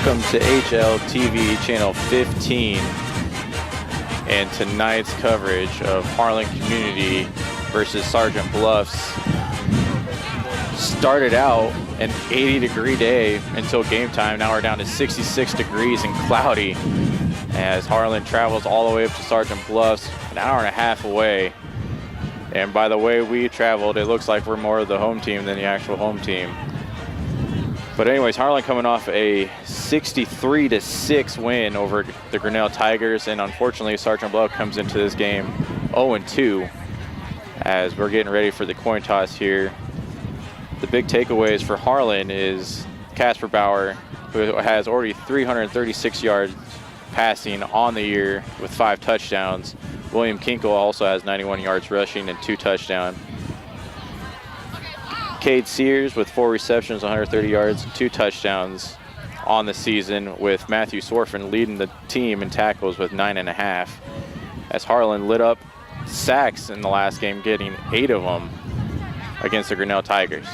Welcome to HLTV Channel 15 and tonight's coverage of Harlan Community versus Sergeant Bluffs. Started out an 80-degree day until game time. Now we're down to 66 degrees and cloudy as Harlan travels all the way up to Sergeant Bluffs, an hour and a half away. And by the way we traveled, it looks like we're more of the home team than the actual home team. But anyways, Harlan coming off a 63-6 win over the Grinnell Tigers, and unfortunately Sergeant Bluff comes into this game 0-2 as we're getting ready for the coin toss here. The big takeaways for Harlan is Casper Bauer, who has already 336 yards passing on the year with 5 touchdowns. William Kinkle also has 91 yards rushing and 2 touchdowns. Cade Sears with 4 receptions, 130 yards, 2 touchdowns on the season, with Matthew Swarfin leading the team in tackles with 9.5. As Harlan lit up sacks in the last game, getting 8 of them against the Grinnell Tigers.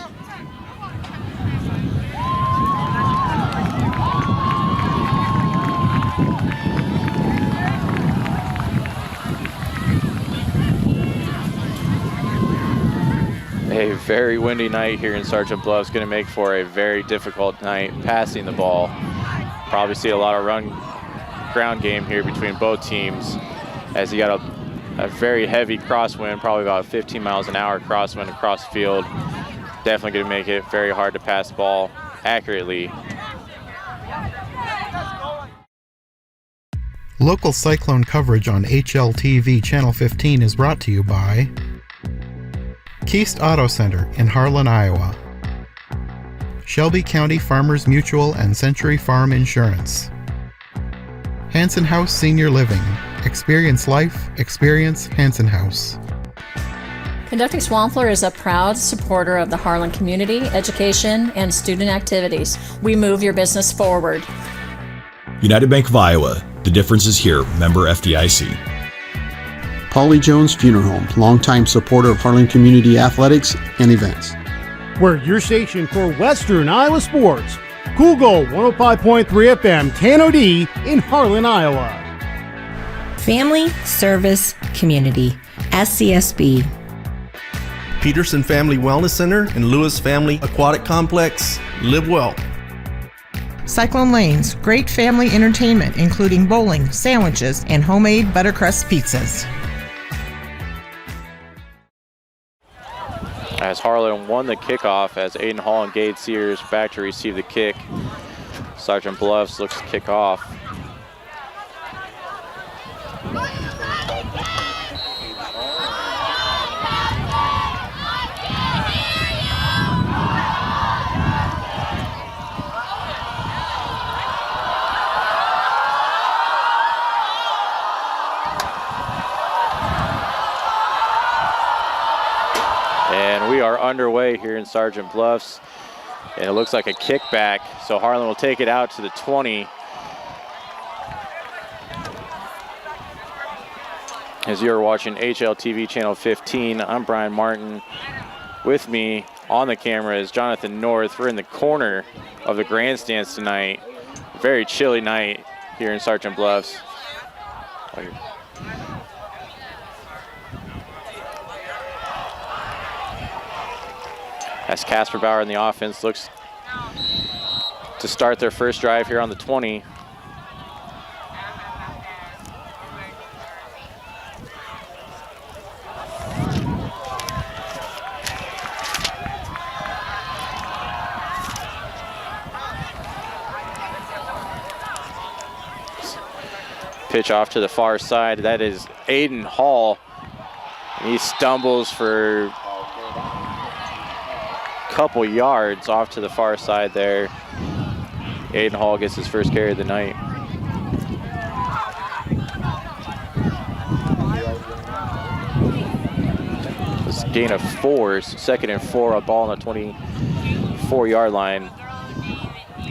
A very windy night here in Sergeant Bluffs, going to make for a very difficult night passing the ball. Probably see a lot of run ground game here between both teams, as you got a very heavy crosswind, probably about 15 miles an hour crosswind across the field. Definitely going to make it very hard to pass the ball accurately. Local Cyclone coverage on HLTV Channel 15 is brought to you by Keast Auto Center in Harlan, Iowa, Shelby County Farmers Mutual and Century Farm Insurance, Hanson House Senior Living. Experience life, experience Hanson House. Conducting Swampler is a proud supporter of the Harlan community, education, and student activities. We move your business forward. United Bank of Iowa. The difference is here. Member FDIC. Polly Jones Funeral Home, longtime supporter of Harlan Community Athletics and events. We're your station for Western Iowa sports. Cool Gold 105.3 FM, KNOD in Harlan, Iowa. Family Service Community, SCSB. Peterson Family Wellness Center and Lewis Family Aquatic Complex. Live well. Cyclone Lanes, great family entertainment, including bowling, sandwiches, and homemade buttercrust pizzas. As Harlan won the kickoff, as Aiden Hall and Gade Sears back to receive the kick. Sergeant Bluffs looks to kick off. And we are underway here in Sergeant Bluffs, and it looks like a kickback, so Harlan will take it out to the 20. As you're watching HLTV Channel 15, I'm Brian Martin. With me on the camera is Jonathan North. We're in the corner of the grandstands tonight. Very chilly night here in Sergeant Bluffs. As Casper Bauer in the offense looks to start their first drive here on the 20. Pitch off to the far side. That is Aiden Hall. He stumbles for couple yards off to the far side there. Aiden Hall gets his first carry of the night. It's a gain of 4, 2nd and 4, a ball on the 24-yard line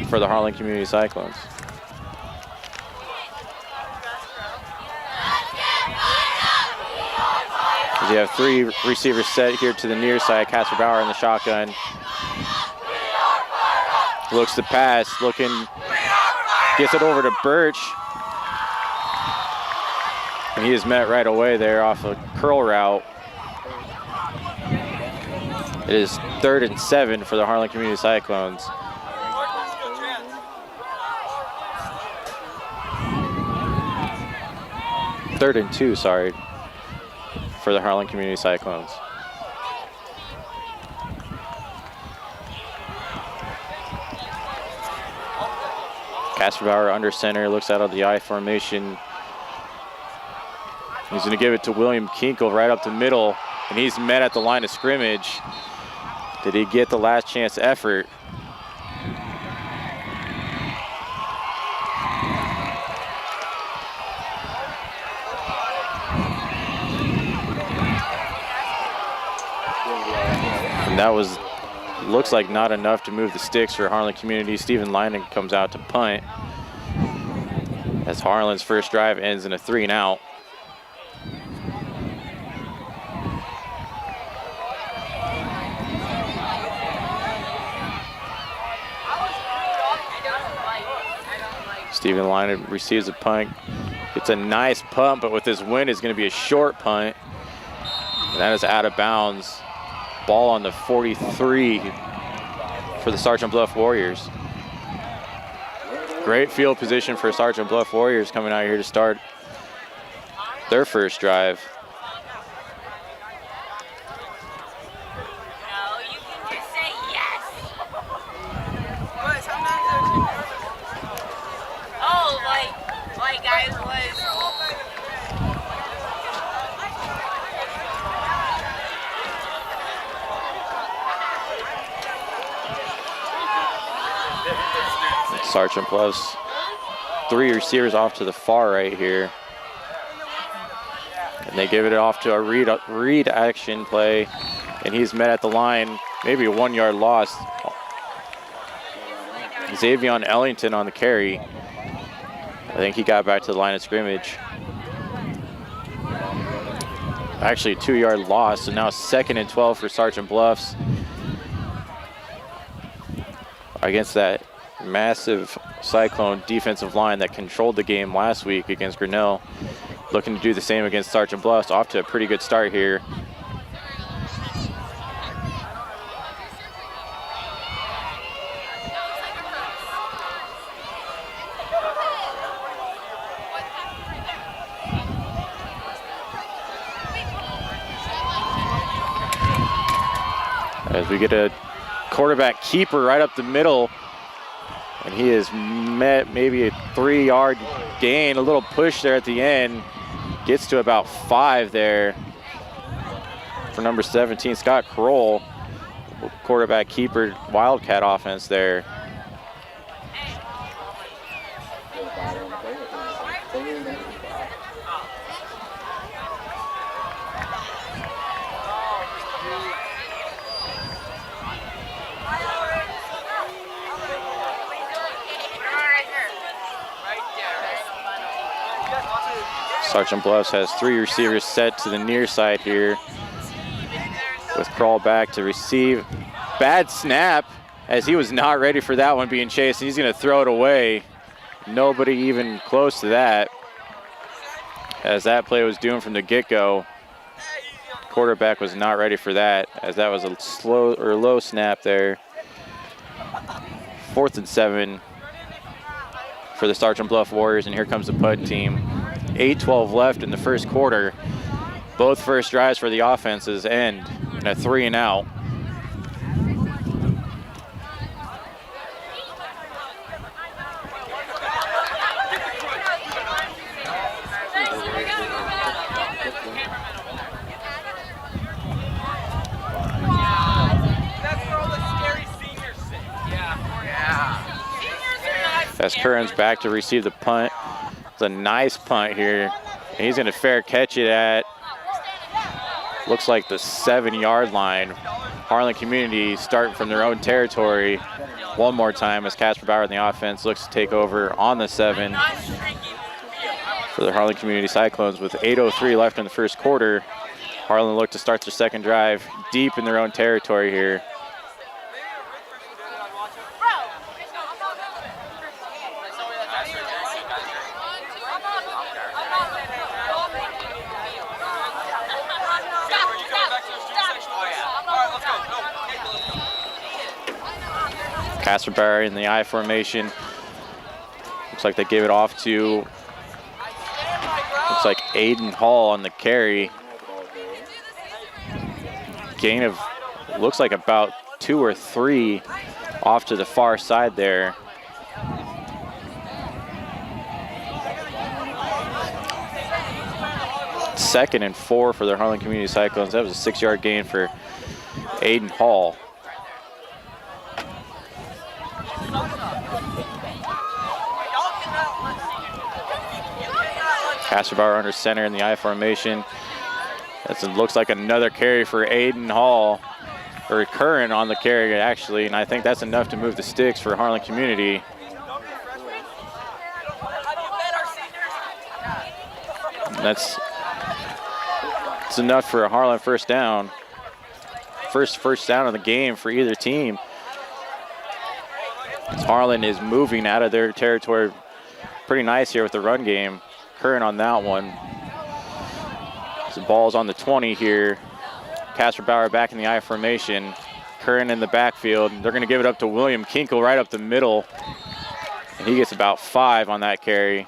for the Harlan Community Cyclones. You have 3 receivers set here to the near side. Casper Bauer in the shotgun. Looks to pass, looking Gets it over to Birch. And he is met right away there off a curl route. It is 3rd and 7 for the Harlan Community Cyclones. Third and 2, sorry, for the Harlan Community Cyclones. Kasperbauer under center, looks out of the I formation. He's going to give it to William Kinkle right up the middle, and he's met at the line of scrimmage. Did he get the last chance effort? And that looks like not enough to move the sticks for Harlan Community. Stephen Lyman comes out to punt as Harlan's first drive ends in a 3-and-out. Stephen Lyman receives a punt. It's a nice punt, but with this wind, it's going to be a short punt. And that is out of bounds. Ball on the 43 for the Sergeant Bluff Warriors. Great field position for Sergeant Bluff Warriors coming out here to start their first drive. Sergeant Bluff's 3 receivers off to the far right here. And they give it off to a read action play, and he's met at the line, maybe a 1-yard loss. Xavion Ellington on the carry. I think he got back to the line of scrimmage. Actually a 2-yard loss, so now 2nd and 12 for Sergeant Bluffs against that massive Cyclone defensive line that controlled the game last week against Grinnell. Looking to do the same against Sergeant Bluffs. Off to a pretty good start here. As we get a quarterback keeper right up the middle, and he has met maybe a 3-yard gain, a little push there at the end. Gets to about 5 there for number 17, Scott Kroll. Quarterback keeper, Wildcat offense there. Sergeant Bluffs has 3 receivers set to the near side here with Kroll back to receive. Bad snap as he was not ready for that one being chased. He's going to throw it away. Nobody even close to that as that play was doomed from the get-go. Quarterback was not ready for that as that was a low snap there. 4th and 7 for the Sergeant Bluff Warriors, and here comes the punt team. 8:12 left in the first quarter. Both first drives for the offenses end in a 3-and-out. As Curran's back to receive the punt. It's a nice punt here. And he's going to fair catch it at, looks like the 7-yard line. Harlan Community starting from their own territory one more time as Kasperbauer in the offense looks to take over on the 7 for the Harlan Community Cyclones with 8:03 left in the first quarter. Harlan look to start their second drive deep in their own territory here. Casper Bauer in the I formation. Looks like they gave it off to, looks like Aiden Hall on the carry. Gain of, looks like about 2 or 3 off to the far side there. Second and 4 for the Harlan Community Cyclones. That was a 6-yard gain for Aiden Hall. Casper Bauer under center in the I formation. That looks like another carry for Aiden Hall, or Curran on the carry actually, and I think that's enough to move the sticks for Harlan Community. That's enough for a Harlan first down. First down of the game for either team. Harlan is moving out of their territory pretty nice here with the run game. Curran on that one. The ball's on the 20 here. Casper Bauer back in the I formation. Curran in the backfield. They're going to give it up to William Kinkle right up the middle. And he gets about 5 on that carry.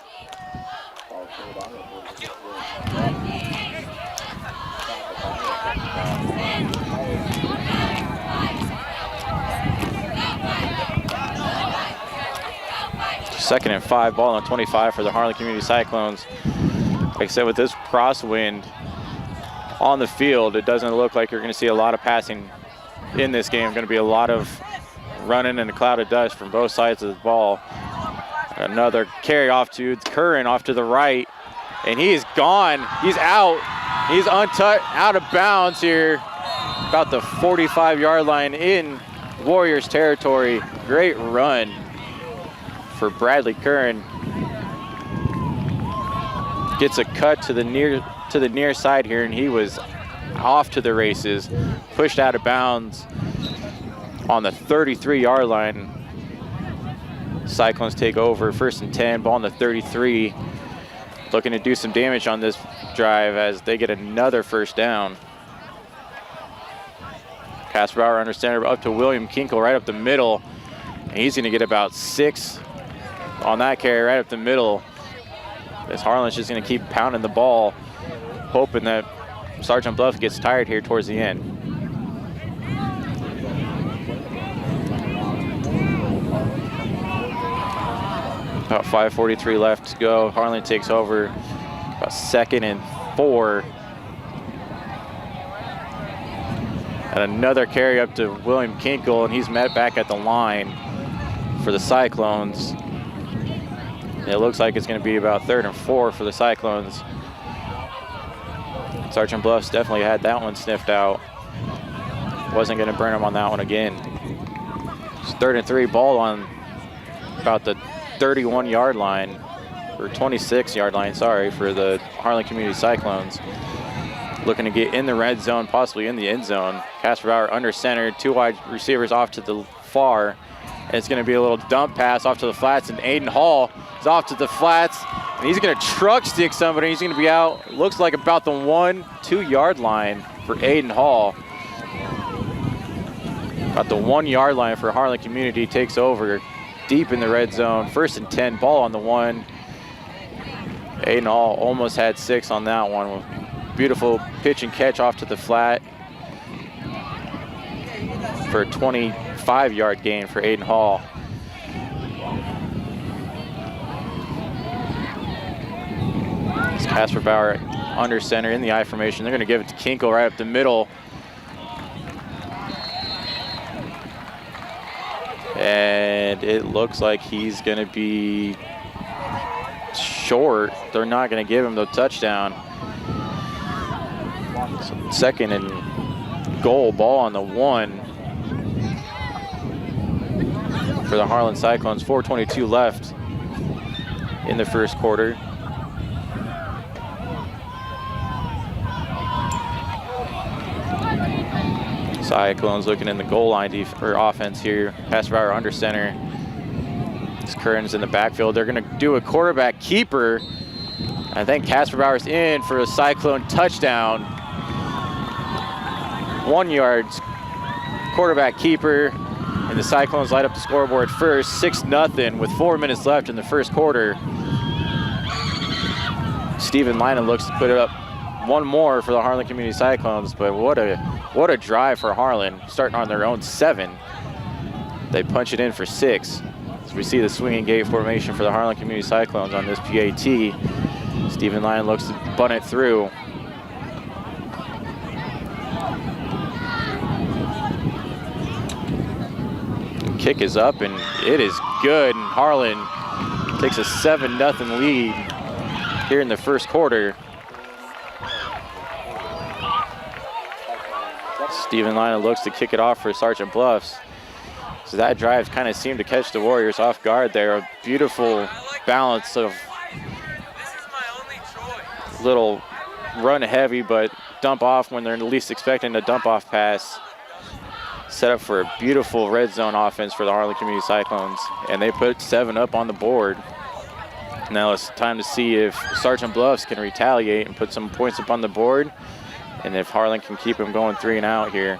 Second and 5, ball on 25 for the Harlan Community Cyclones. Like I said, with this crosswind on the field, it doesn't look like you're going to see a lot of passing in this game. Going to be a lot of running in a cloud of dust from both sides of the ball. Another carry off to Curran off to the right, and he is gone. He's out. He's untouched, out of bounds here, about the 45-yard line in Warriors territory. Great run for Bradley Curran. Gets a cut to the near side here, and he was off to the races, pushed out of bounds on the 33-yard line. Cyclones take over, 1st and 10, ball on the 33. Looking to do some damage on this drive as they get another first down. Casper Bauer under center up to William Kinkle right up the middle. And he's going to get about 6 on that carry right up the middle. As Harlan's just going to keep pounding the ball, hoping that Sergeant Bluff gets tired here towards the end. About 5:43 left to go. Harlan takes over, about 2nd and 4. And another carry up to William Kinkle, and he's met back at the line for the Cyclones. It looks like it's going to be about 3rd and 4 for the Cyclones. Sergeant Bluffs definitely had that one sniffed out. Wasn't going to burn him on that one again. It's 3rd and 3, ball on about the 31-yard line, or 26-yard line, sorry, for the Harlan Community Cyclones. Looking to get in the red zone, possibly in the end zone. Casper Bauer under center, 2 wide receivers off to the far. And it's going to be a little dump pass off to the flats, and Aiden Hall is off to the flats, and he's going to truck stick somebody. He's going to be out, looks like about the 1-2 line for Aiden Hall. About the 1 line for Harlan Community, takes over deep in the red zone. 1st and 10, ball on the 1. Aiden Hall almost had 6 on that one. Beautiful pitch and catch off to the flat for a 25-yard gain for Aiden Hall. It's Casper Bauer under center in the I formation. They're going to give it to Kinkle right up the middle. And it looks like he's going to be short. They're not going to give him the touchdown. So 2nd and goal, ball on the 1 for the Harlan Cyclones. 4:22 left in the first quarter. Cyclones looking in the goal line for offense here. Casper Bauer under center. This Curran's in the backfield. They're going to do a quarterback keeper. I think Casper Bauer's in for a Cyclone touchdown. 1 yard quarterback keeper. And the Cyclones light up the scoreboard first, 6-0 with 4 minutes left in the first quarter. Stephen Lina looks to put it up one more for the Harlan Community Cyclones, but what a drive for Harlan, starting on their own 7. They punch it in for 6. As we see the swinging gate formation for the Harlan Community Cyclones on this PAT. Stephen Lyon looks to bunt it through. Kick is up and it is good, and Harlan takes a 7-0 lead here in the first quarter. Stephen Lina looks to kick it off for Sergeant Bluffs. So that drive kind of seemed to catch the Warriors off guard there. A beautiful balance of little run heavy, but dump off when they're least expecting a dump off pass. Set up for a beautiful red zone offense for the Harlan Community Cyclones. And they put 7 up on the board. Now it's time to see if Sergeant Bluffs can retaliate and put some points up on the board, and if Harlan can keep them going 3 and out here.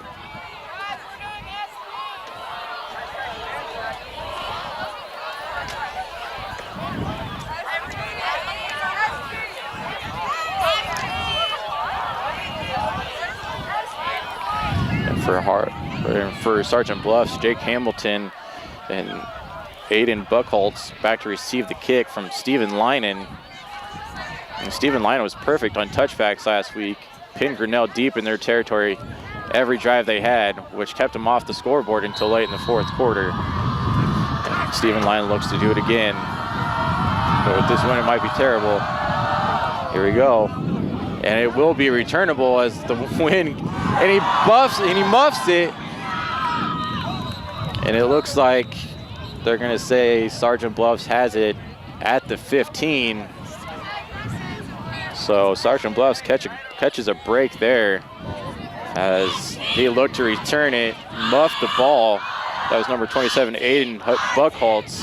And for Sergeant Bluffs, Jake Hamilton and Aiden Buckholtz back to receive the kick from Stephen Linen. And Stephen Linen was perfect on touchbacks last week. Pinned Grinnell deep in their territory every drive they had, which kept them off the scoreboard until late in the fourth quarter. And Stephen Linen looks to do it again. But with this one, it might be terrible. Here we go. And it will be returnable as the win, and he muffs it. And it looks like they're gonna say Sergeant Bluffs has it at the 15. So Sergeant Bluffs catches a break there as he looked to return it, muffed the ball. That was number 27, Aiden Buckholtz,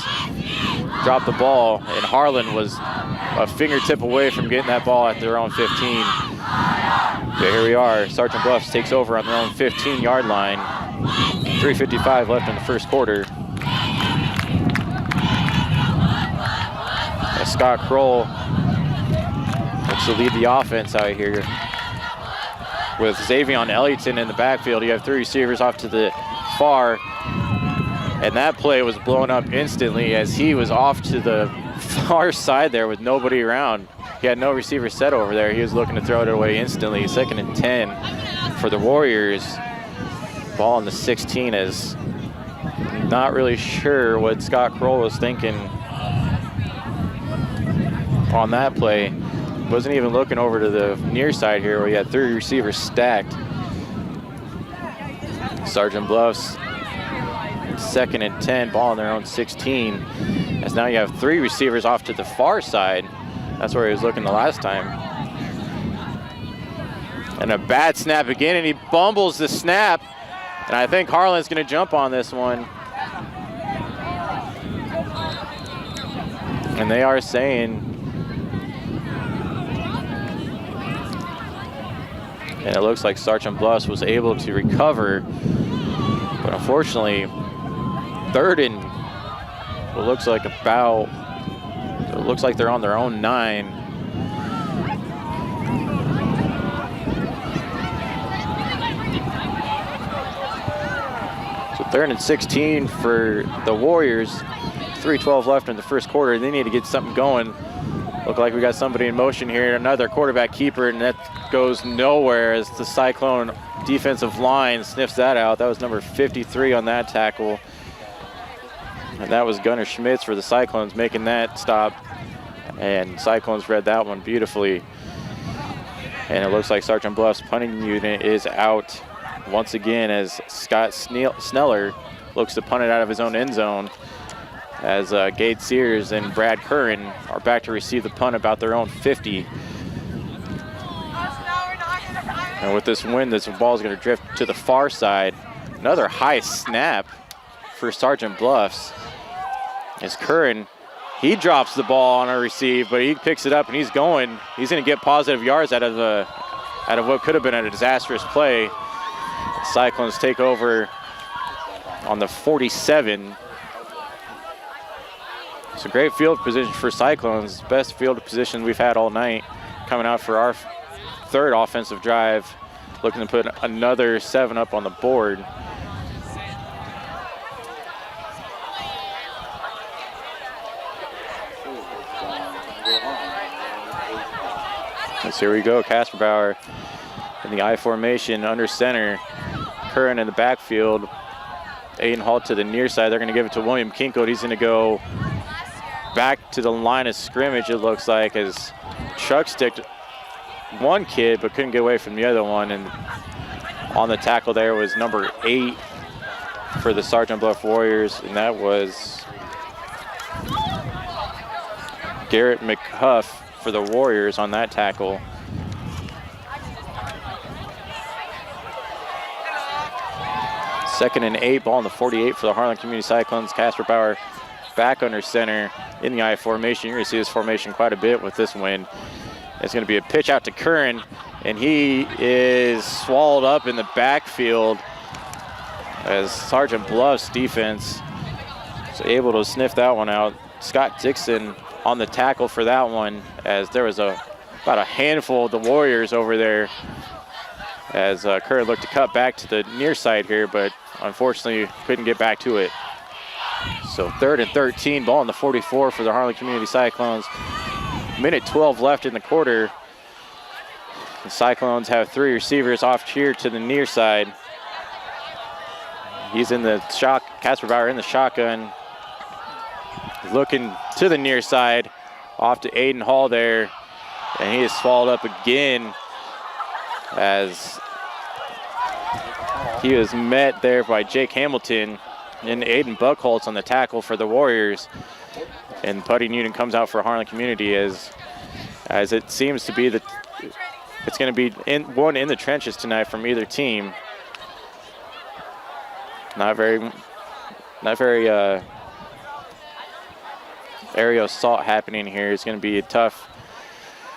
dropped the ball, and Harlan was a fingertip away from getting that ball at their own 15. But here we are, Sergeant Bluffs takes over on their own 15-yard line. 3:55 left in the first quarter. And Scott Kroll looks to lead the offense out here. With Xavion Ellington in the backfield, you have 3 receivers off to the far. And that play was blown up instantly as he was off to the far side there with nobody around. He had no receiver set over there. He was looking to throw it away instantly. 2nd and 10 for the Warriors. Ball in the 16 is not really sure what Scott Kroll was thinking on that play. Wasn't even looking over to the near side here where he had 3 receivers stacked. Sergeant Bluffs, 2nd and 10, ball on their own 16. As now you have 3 receivers off to the far side. That's where he was looking the last time. And a bad snap again, and he bumbles the snap. And I think Harlan's gonna jump on this one. And they are saying, and it looks like Sergeant Bluffs was able to recover, but unfortunately, 3rd and what looks like it looks like they're on their own 9. So 3rd and 16 for the Warriors. 3:12 left in the first quarter. They need to get something going. Look like we got somebody in motion here. Another quarterback keeper, and that goes nowhere as the Cyclone defensive line sniffs that out. That was number 53 on that tackle. And that was Gunnar Schmitz for the Cyclones making that stop. And Cyclones read that one beautifully. And it looks like Sergeant Bluff's punting unit is out once again as Scott Sneller looks to punt it out of his own end zone. As Gade Sears and Brad Curran are back to receive the punt about their own 50. And with this wind, this ball is going to drift to the far side. Another high snap for Sergeant Bluffs. As Curran, he drops the ball on a receive, but he picks it up and he's going. He's going to get positive yards out of what could have been a disastrous play. The Cyclones take over on the 47. It's a great field position for Cyclones. Best field position we've had all night. Coming out for our third offensive drive. Looking to put another 7 up on the board. So here we go, Casper Bauer in the I formation under center. Curran in the backfield. Aiden Hall to the near side. They're going to give it to William Kinkold. He's going to go back to the line of scrimmage, it looks like, as Chuck sticked one kid but couldn't get away from the other one. And on the tackle there was number 8 for the Sergeant Bluff Warriors, and that was Garrett McHuff for the Warriors on that tackle. Second and 8, ball on the 48 for the Harlan Community Cyclones. Casper Bauer back under center in the I formation. You're going to see this formation quite a bit with this wind. It's going to be a pitch out to Curran, and he is swallowed up in the backfield as Sergeant Bluff's defense is able to sniff that one out. Scott Dixon on the tackle for that one, as there was about a handful of the Warriors over there, as Curran looked to cut back to the near side here, but unfortunately couldn't get back to it. So 3rd and 13, ball on the 44 for the Harlan Community Cyclones. Minute 12 left in the quarter. The Cyclones have 3 receivers off here to the near side. He's in the Casper Bauer in the shotgun. Looking to the near side, off to Aiden Hall there, and he is swallowed up again as he was met there by Jake Hamilton and Aiden Buckholtz on the tackle for the Warriors. And Putty Newton comes out for Harlan Community as it seems to be that it's going to be one in the trenches tonight from either team. Not very aerial assault happening here. It's going to be tough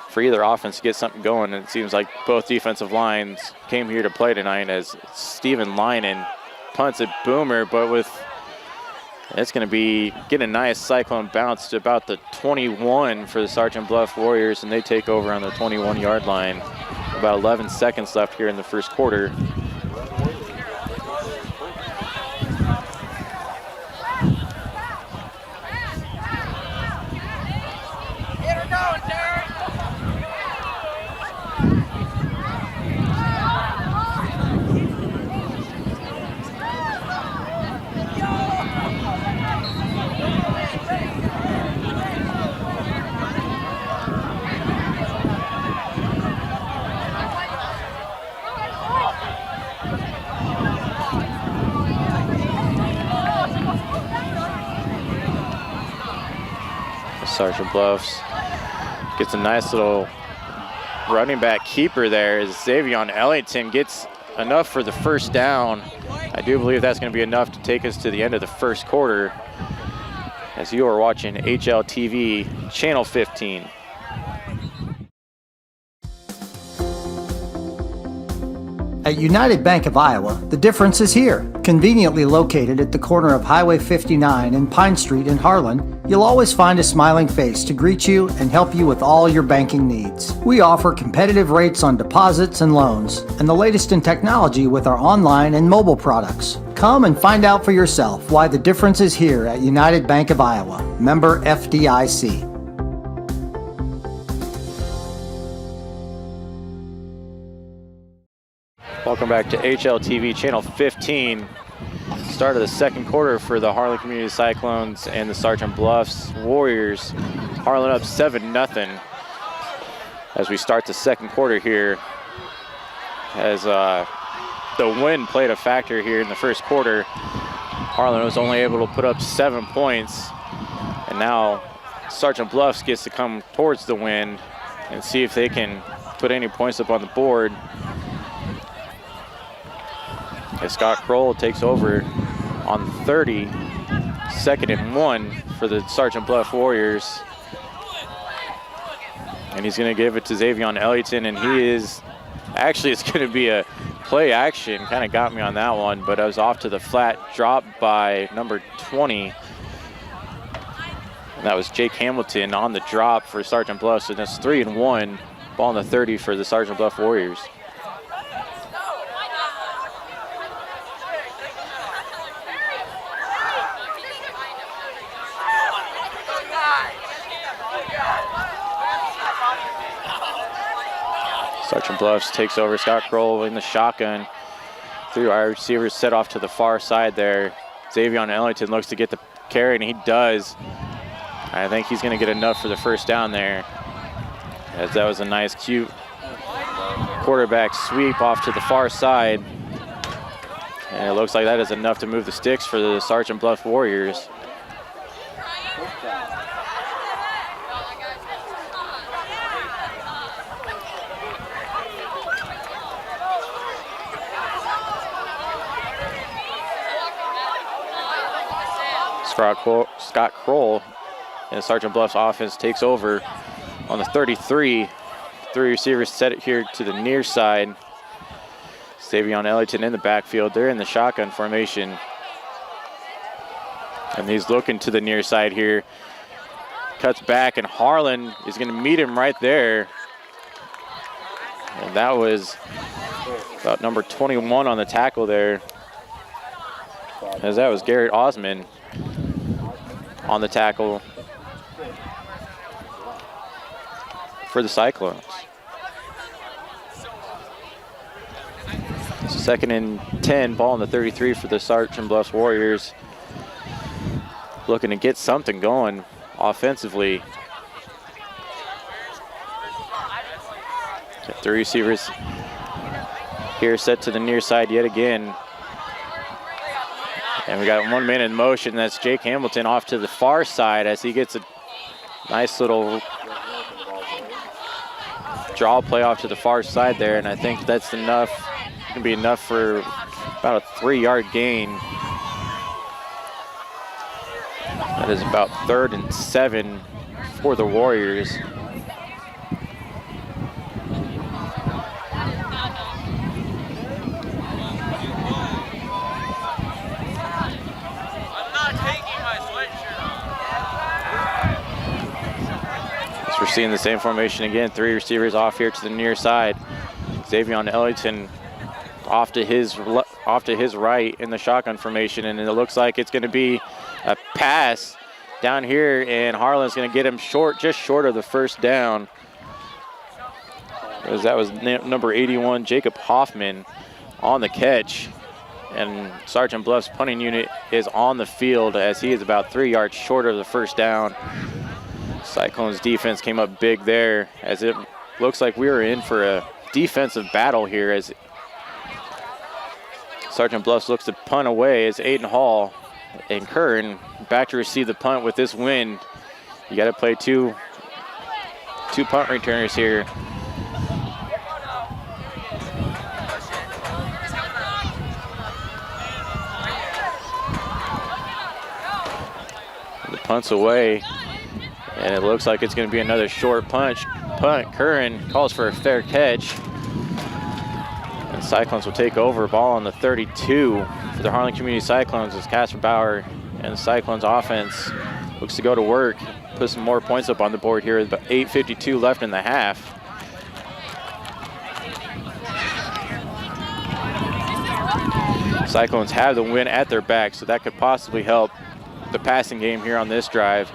for either offense to get something going. And it seems like both defensive lines came here to play tonight, as Steven Linen punts it boomer, but it's going to be getting a nice Cyclone bounce to about the 21 for the Sergeant Bluff Warriors, and they take over on the 21-yard line. About 11 seconds left here in the first quarter. Sergeant Bluffs gets a nice little running back keeper there as Xavion Ellington gets enough for the first down. I do believe that's going to be enough to take us to the end of the first quarter, as you are watching HLTV Channel 15. At United Bank of Iowa, the difference is here. Conveniently located at the corner of Highway 59 and Pine Street in Harlan, you'll always find a smiling face to greet you and help you with all your banking needs. We offer competitive rates on deposits and loans, and the latest in technology with our online and mobile products. Come and find out for yourself why the difference is here at United Bank of Iowa, member FDIC. Welcome back to HLTV Channel 15. Start of the second quarter for the Harlan Community Cyclones and the Sergeant Bluffs Warriors. Harlan up 7-0 as we start the second quarter here, as the wind played a factor here in the first quarter. Harlan was only able to put up 7 points, and now Sergeant Bluffs gets to come towards the wind and see if they can put any points up on the board. As Scott Kroll takes over on 30, 2nd and 1 for the Sergeant Bluff Warriors. And he's going to give it to Xavion Ellington, and he is, actually it's going to be a play action kind of got me on that one, but I was off to the flat, dropped by number 20. And that was Jake Hamilton on the drop for Sergeant Bluffs, and it's 3-1. Ball on the 30 for the Sergeant Bluff Warriors. Sergeant Bluffs takes over. Scott Kroll in the shotgun. 3 wide receivers set off to the far side there. Xavion Ellington looks to get the carry, and he does. I think he's going to get enough for the first down there, as that was a nice, cute quarterback sweep off to the far side. And it looks like that is enough to move the sticks for the Sergeant Bluff Warriors. Scott Kroll and Sergeant Bluff's offense takes over on the 33. 3 receivers set it here to the near side. Xavion Ellington in the backfield. They're in the shotgun formation. And he's looking to the near side here. Cuts back, and Harlan is going to meet him right there. And that was about number 21 on the tackle there, as that was Garrett Osman on the tackle for the Cyclones. So 2nd and 10, ball on the 33 for the Sergeant Bluffs Warriors. Looking to get something going offensively. Got 3 receivers here set to the near side yet again. And we got 1 man in motion. That's Jake Hamilton off to the far side as he gets a nice little draw play off to the far side there. And I think that's enough. It can be enough for about a 3-yard gain. That is about 3rd and 7 for the Warriors. We're seeing the same formation again. 3 receivers off here to the near side. Xavion Ellington off to his right in the shotgun formation, and it looks like it's going to be a pass down here, and Harlan's going to get him short, just short of the first down. As that was number 81, Jacob Hoffman, on the catch, and Sergeant Bluff's punting unit is on the field as he is about 3 yards short of the first down. Cyclones defense came up big there, as it looks like we were in for a defensive battle here, as Sergeant Bluffs looks to punt away as Aiden Hall and Curran back to receive the punt with this win. You got to play two punt returners here. The punt's away, and it looks like it's going to be another short punt. Curran calls for a fair catch. And Cyclones will take over. Ball on the 32 for the Harlan Community Cyclones as Casper Bauer and the Cyclones offense looks to go to work, put some more points up on the board here with about 8:52 left in the half. Cyclones have the win at their back, so that could possibly help the passing game here on this drive.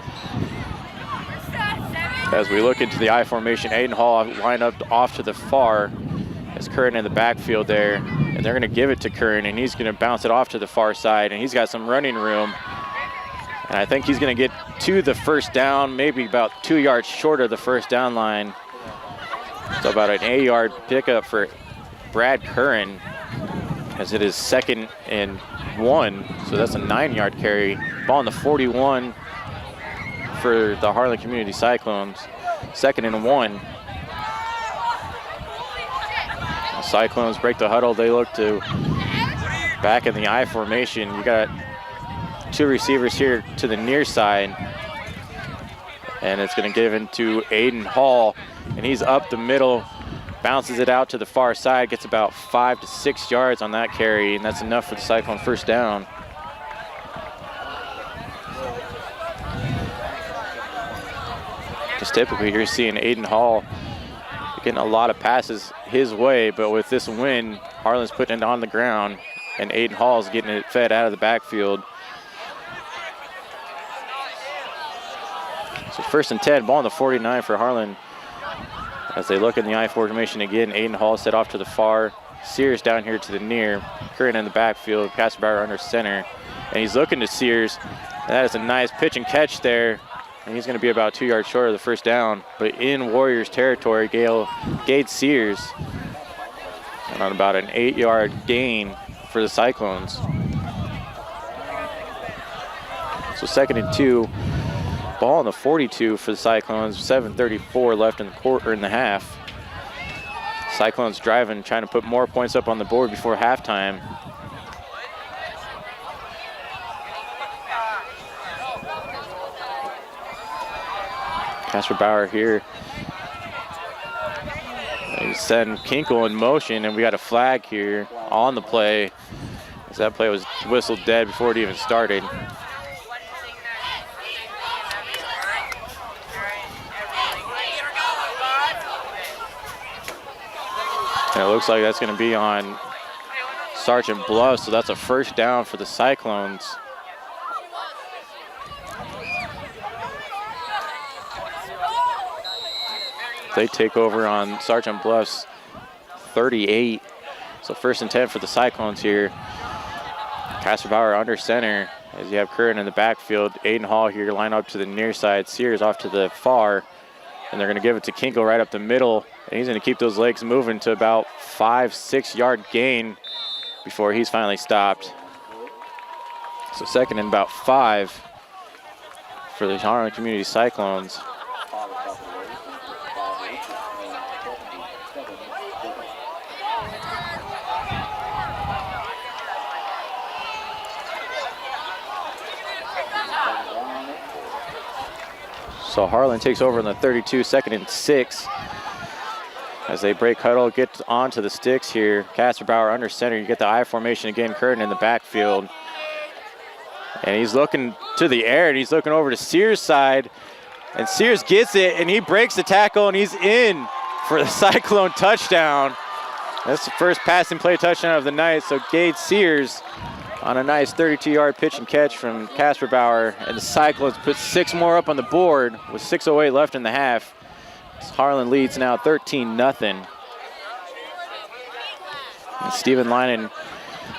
As we look into the I formation, Aiden Hall lined up off to the far as Curran in the backfield there, and they're going to give it to Curran, and he's going to bounce it off to the far side, and he's got some running room, and I think he's going to get to the first down, maybe about 2 yards short of the first down line. So about an 8-yard pickup for Brad Curran, as it is 2nd and 1, so that's a 9-yard carry. Ball on the 41 for the Harlan Community Cyclones, 2nd and 1. The Cyclones break the huddle. They look to back in the I formation. You got 2 receivers here to the near side, and it's going to give into Aiden Hall, and he's up the middle bounces it out to the far side, gets about 5 to 6 yards on that carry, and that's enough for the Cyclone first down. Just typically you're seeing Aiden Hall getting a lot of passes his way, but with this win, Harlan's putting it on the ground, and Aiden Hall's getting it fed out of the backfield. So 1st and 10, ball on the 49 for Harlan. As they look in the I formation again, Aiden Hall set off to the far. Sears down here to the near. Curran in the backfield, Kasperbauer under center. And he's looking to Sears. And that is a nice pitch and catch there. And he's going to be about 2 yards short of the first down. But in Warriors territory, Gage Sears on about an 8-yard gain for the Cyclones. So 2nd and 2. Ball on the 42 for the Cyclones. 7:34 left in the quarter and the half. Cyclones driving, trying to put more points up on the board before halftime. Kasperbauer here. They send Kinkle in motion, and we got a flag here on the play, as that play was whistled dead before it even started. And it looks like that's going to be on Sergeant Bluff, so that's a first down for the Cyclones. They take over on Sergeant Bluff's 38. So 1st and 10 for the Cyclones here. Kasperbauer under center as you have Curran in the backfield. Aiden Hall here line up to the near side. Sears off to the far. And they're going to give it to Kinkle right up the middle. And he's going to keep those legs moving to about 5-6 yard gain before he's finally stopped. So 2nd and about 5 for the Harlan Community Cyclones. So Harlan takes over on the 32, 2nd and 6. As they break huddle, get onto the sticks here. Kasperbauer under center. You get the I formation again. Curtin in the backfield. And he's looking to the air, and he's looking over to Sears' side. And Sears gets it, and he breaks the tackle, and he's in for the Cyclone touchdown. That's the first passing play touchdown of the night. So Gage Sears on a nice 32-yard pitch and catch from Kasperbauer. And the Cyclones put 6 more up on the board with 6:08 left in the half. Harlan leads now 13-0. And Stephen Linen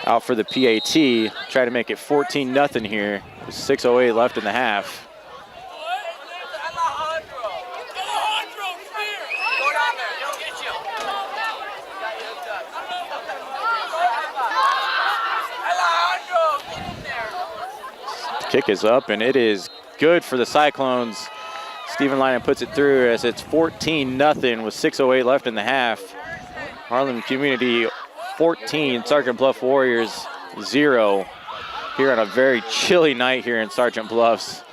out for the PAT, try to make it 14-0 here with 6:08 left in the half. Kick is up, and it is good for the Cyclones. Stephen Linen puts it through as it's 14-0 with 6:08 left in the half. Harlan Community 14, Sergeant Bluff Warriors 0 here on a very chilly night here in Sergeant Bluffs.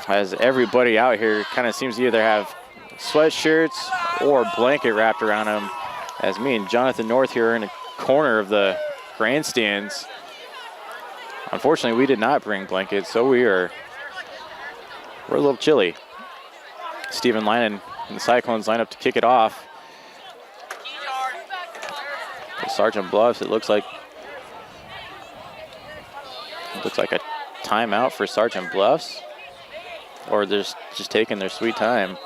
As everybody out here kind of seems to either have sweatshirts or blanket wrapped around them. As me and Jonathan North here are in a corner of the grandstands. Unfortunately, we did not bring blankets, so we're a little chilly. Stephen Linen and the Cyclones line up to kick it off. For Sergeant Bluffs, it looks like a timeout for Sergeant Bluffs, or they're just taking their sweet time.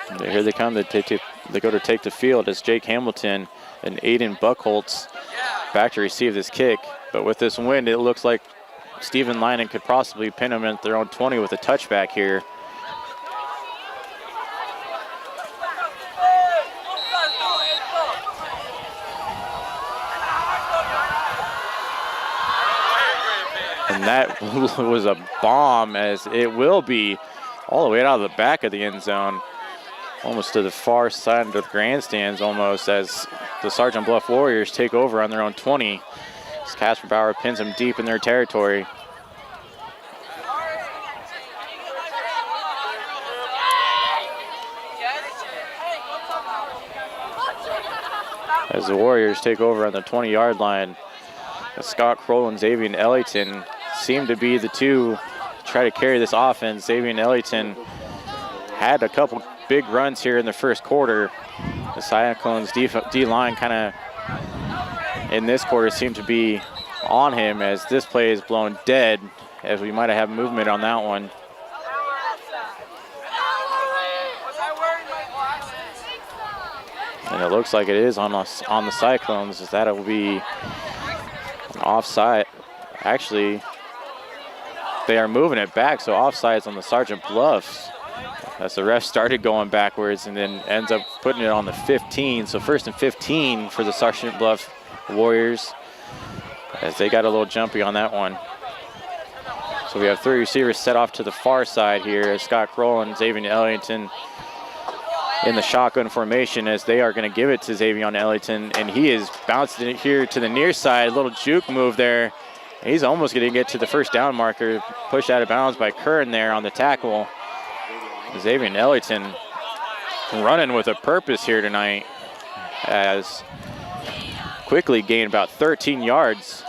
And here they come. They go to take the field as Jake Hamilton and Aiden Buckholtz back to receive this kick. But with this wind, it looks like Stephen Linen could possibly pin them at their own 20 with a touchback here. And that was a bomb, as it will be all the way out of the back of the end zone, almost to the far side of the grandstands almost, as the Sergeant Bluff Warriors take over on their own 20. As Kasperbauer pins them deep in their territory. As the Warriors take over on the 20-yard line, Scott Kroll and Xavier Ellington seem to be the two to try to carry this offense. Xavier Ellington had a couple big runs here in the first quarter. The Cyclones D-line kind of in this quarter seemed to be on him, as this play is blown dead, as we might have movement on that one. And it looks like it is on the Cyclones, as that will be an offside. Actually, they are moving it back, so offsides on the Sergeant Bluffs. As the ref started going backwards and then ends up putting it on the 15. So 1st and 15 for the Sergeant Bluff Warriors, as they got a little jumpy on that one. So we have 3 receivers set off to the far side here, as Scott Kroll and Xavier Ellington in the shotgun formation, as they are going to give it to Xavier Ellington, and he is bouncing it here to the near side. A little juke move there. He's almost going to get to the first down marker, pushed out of bounds by Kern there on the tackle. Xavier Ellington running with a purpose here tonight, as quickly gained about 13 yards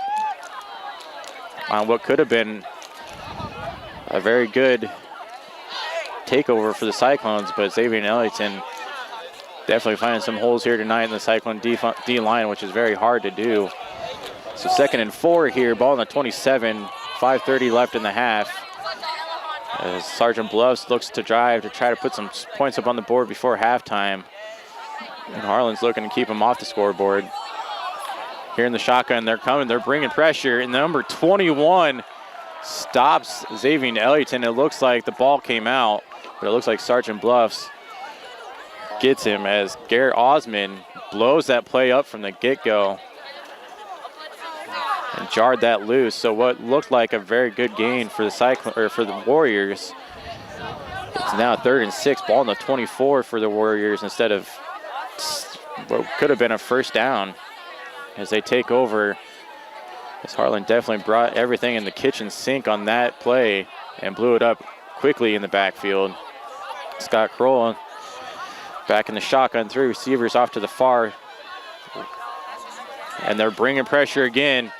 on what could have been a very good takeover for the Cyclones, but Xavier Ellington definitely finding some holes here tonight in the Cyclone D-line, which is very hard to do. So 2nd and 4 here, ball on the 27, 5:30 left in the half. As Sergeant Bluffs looks to drive to try to put some points up on the board before halftime. And Harlan's looking to keep them off the scoreboard. Here in the shotgun, they're coming, they're bringing pressure, and number 21 stops Xavier Ellington. It looks like the ball came out, but it looks like Sergeant Bluffs gets him, as Garrett Osmond blows that play up from the get-go and jarred that loose. So what looked like a very good gain for the Warriors. It's now 3rd and 6, ball on the 24 for the Warriors instead of what could have been a first down, as they take over. As Harlan definitely brought everything in the kitchen sink on that play and blew it up quickly in the backfield. Scott Kroll back in the shotgun, 3 receivers off to the far. And they're bringing pressure again.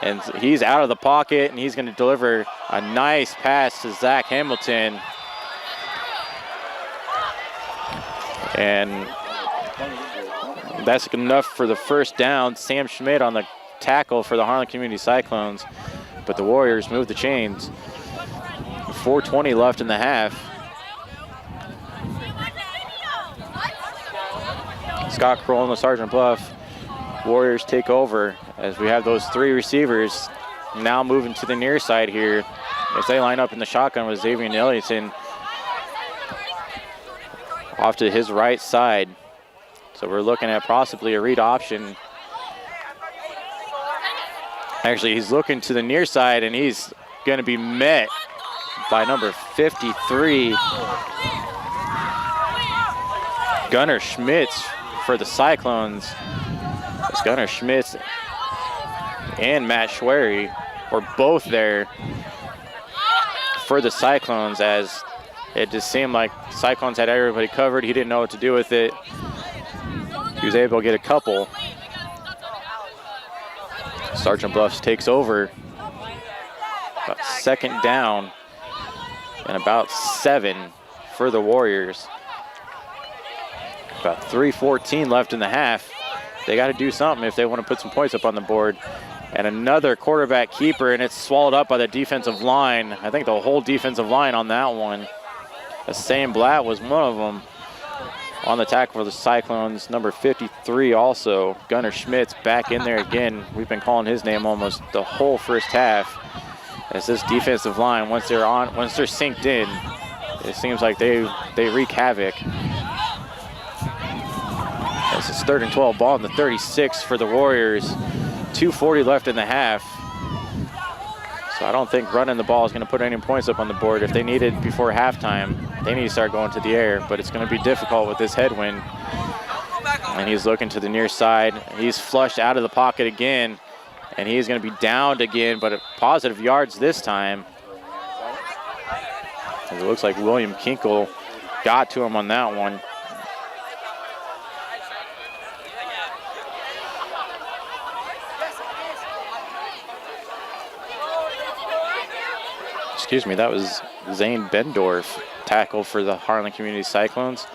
And he's out of the pocket, and he's going to deliver a nice pass to Zach Hamilton. And that's enough for the first down. Sam Schmidt on the tackle for the Harlan Community Cyclones, but the Warriors move the chains. 4:20 left in the half. Scott Kroll and the Sergeant Bluff Warriors take over, as we have those 3 receivers now moving to the near side here, as they line up in the shotgun with Xavier Ellington off to his right side. So we're looking at possibly a read option. Actually, he's looking to the near side, and he's going to be met by number 53, Gunnar Schmitz for the Cyclones. It's Gunnar Schmitz and Matt Schwery were both there for the Cyclones, as it just seemed like Cyclones had everybody covered. He didn't know what to do with it. He was able to get a couple. Sergeant Bluffs takes over. About 2nd down and about 7 for the Warriors. About 3:14 left in the half. They got to do something if they want to put some points up on the board. And another quarterback keeper, and it's swallowed up by the defensive line. I think the whole defensive line on that one. Sam Blatt was one of them on the tackle for the Cyclones. Number 53 also, Gunnar Schmitz, back in there again. We've been calling his name almost the whole first half, as this defensive line, once they're synced in, it seems like they wreak havoc. This is 3rd and 12, ball on the 36 for the Warriors. 2:40 left in the half. So I don't think running the ball is going to put any points up on the board. If they need it before halftime, they need to start going to the air, but it's going to be difficult with this headwind. And he's looking to the near side. He's flushed out of the pocket again, and he's going to be downed again, but positive yards this time. It looks like William Kinkle got to him on that one. excuse me, that was Zane Bendorf, tackle for the Harlan Community Cyclones.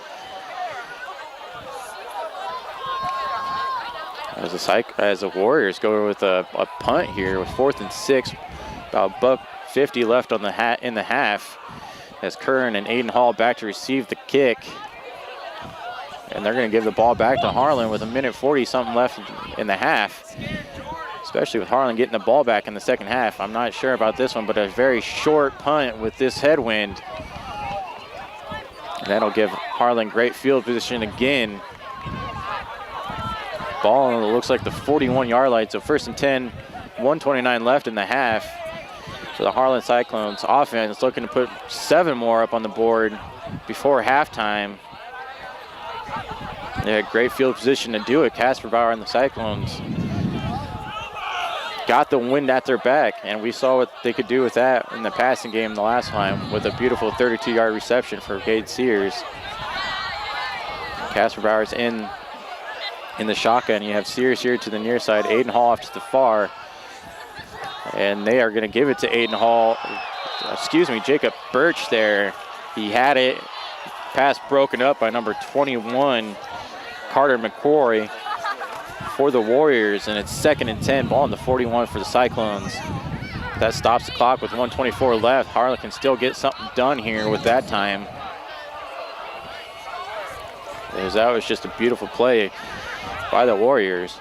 As the Warriors go with a punt here with 4th and 6, about $1.50 left on in the half. As Curran and Aiden Hall back to receive the kick. And they're going to give the ball back to Harlan with 1:40 something left in the half. Especially with Harlan getting the ball back in the second half. I'm not sure about this one, but a very short punt with this headwind. And that'll give Harlan great field position again. Ball on, it looks like the 41-yard line, so 1st and 10, 1:29 left in the half. So the Harlan Cyclones offense looking to put 7 more up on the board before halftime. They had great field position to do it. Casper Bauer and the Cyclones got the wind at their back, and we saw what they could do with that in the passing game the last time with a beautiful 32-yard reception for Cade Sears. Casper Bauer's in the shotgun. You have Sears here to the near side, Aiden Hall off to the far. And they are going to give it to Aiden Hall. Jacob Birch there. He had it. Pass broken up by number 21, Carter McQuarrie, for the Warriors. And it's 2nd and 10, ball on the 41 for the Cyclones. That stops the clock with 1:24 left. Harlan can still get something done here with that time. As that was just a beautiful play by the Warriors.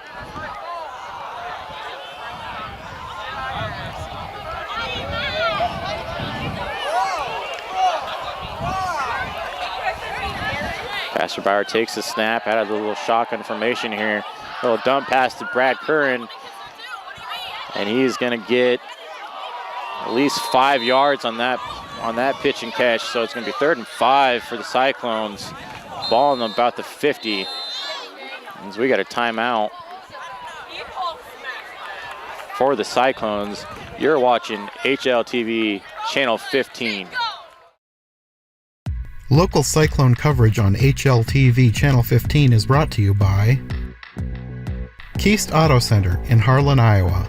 Casper Bauer takes the snap out of the little shotgun formation here. Little dump pass to Brad Curran. And he's going to get at least 5 yards on that pitch and catch. So it's going to be 3rd and 5 for the Cyclones. Ball on about the 50. And we got a timeout for the Cyclones. You're watching HLTV Channel 15. Local Cyclone coverage on HLTV Channel 15 is brought to you by Keist Auto Center in Harlan, Iowa.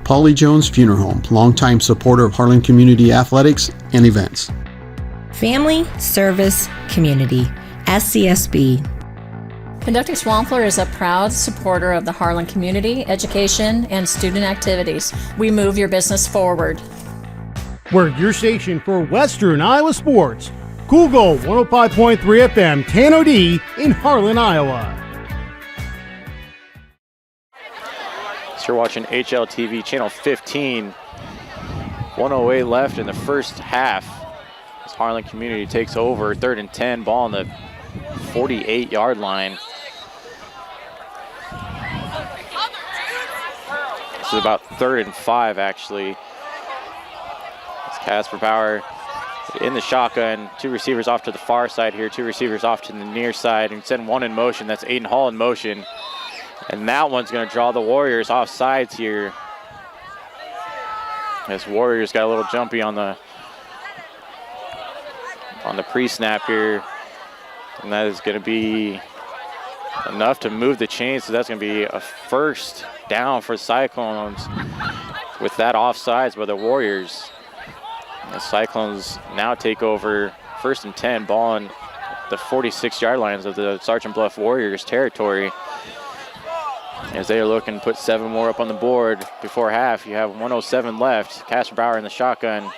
Paulie Jones Funeral Home, longtime supporter of Harlan Community Athletics and events. Family Service Community, SCSB. Conducting Swampler is a proud supporter of the Harlan community, education, and student activities. We move your business forward. We're your station for Western Iowa sports. Google 105.3 FM, Tano-D in Harlan, Iowa. So you're watching HLTV Channel 15. 1:08 left in the first half. As Harlan Community takes over, 3rd and 10, ball on the 48-yard line. This is about 3rd and 5, actually. It's Casper Bauer in the shotgun. 2 receivers off to the far side here, 2 receivers off to the near side, and send 1 in motion. That's Aiden Hall in motion. And that one's going to draw the Warriors off sides here. As Warriors got a little jumpy on the pre-snap here. And that is going to be enough to move the chains, so that's going to be a 1st down for Cyclones with that offsides by the Warriors. The Cyclones now take over 1st and 10, ball on the 46-yard lines of the Sergeant Bluff Warriors territory. As they are looking to put 7 more up on the board before half. You have 1:07 left. Casper Bauer in the shotgun.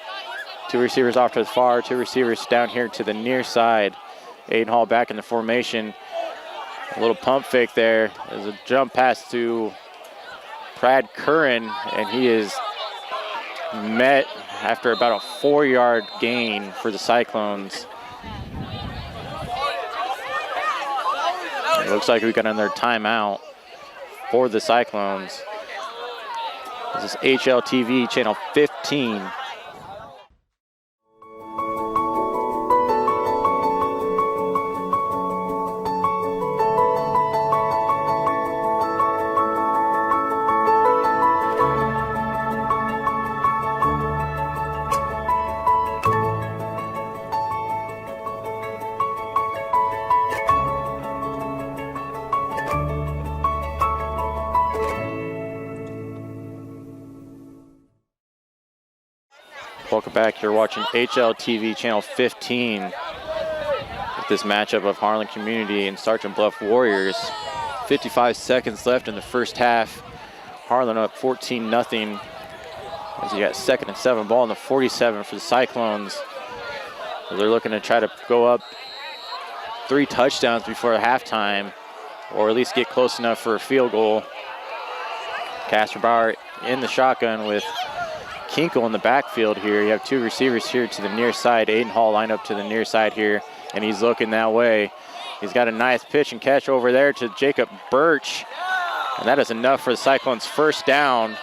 2 receivers off to the far, 2 receivers down here to the near side. Aiden Hall back in the formation. A little pump fake there. There's a jump pass to Brad Curran, and he is met after about a 4-yard gain for the Cyclones. It looks like we got another timeout for the Cyclones. This is HLTV Channel 15. Welcome back. You're watching HLTV Channel 15 with this matchup of Harlan Community and Sergeant Bluff Warriors. 55 seconds left in the first half. Harlan up 14-0 as you got 2nd and 7 ball in the 47 for the Cyclones. They're looking to try to go up 3 touchdowns before halftime, or at least get close enough for a field goal. Casper Bauer in the shotgun with Kinkle in the backfield here. You have 2 receivers here to the near side. Aiden Hall lined up to the near side here, and he's looking that way. He's got a nice pitch and catch over there to Jacob Birch, and that is enough for the Cyclones' first down.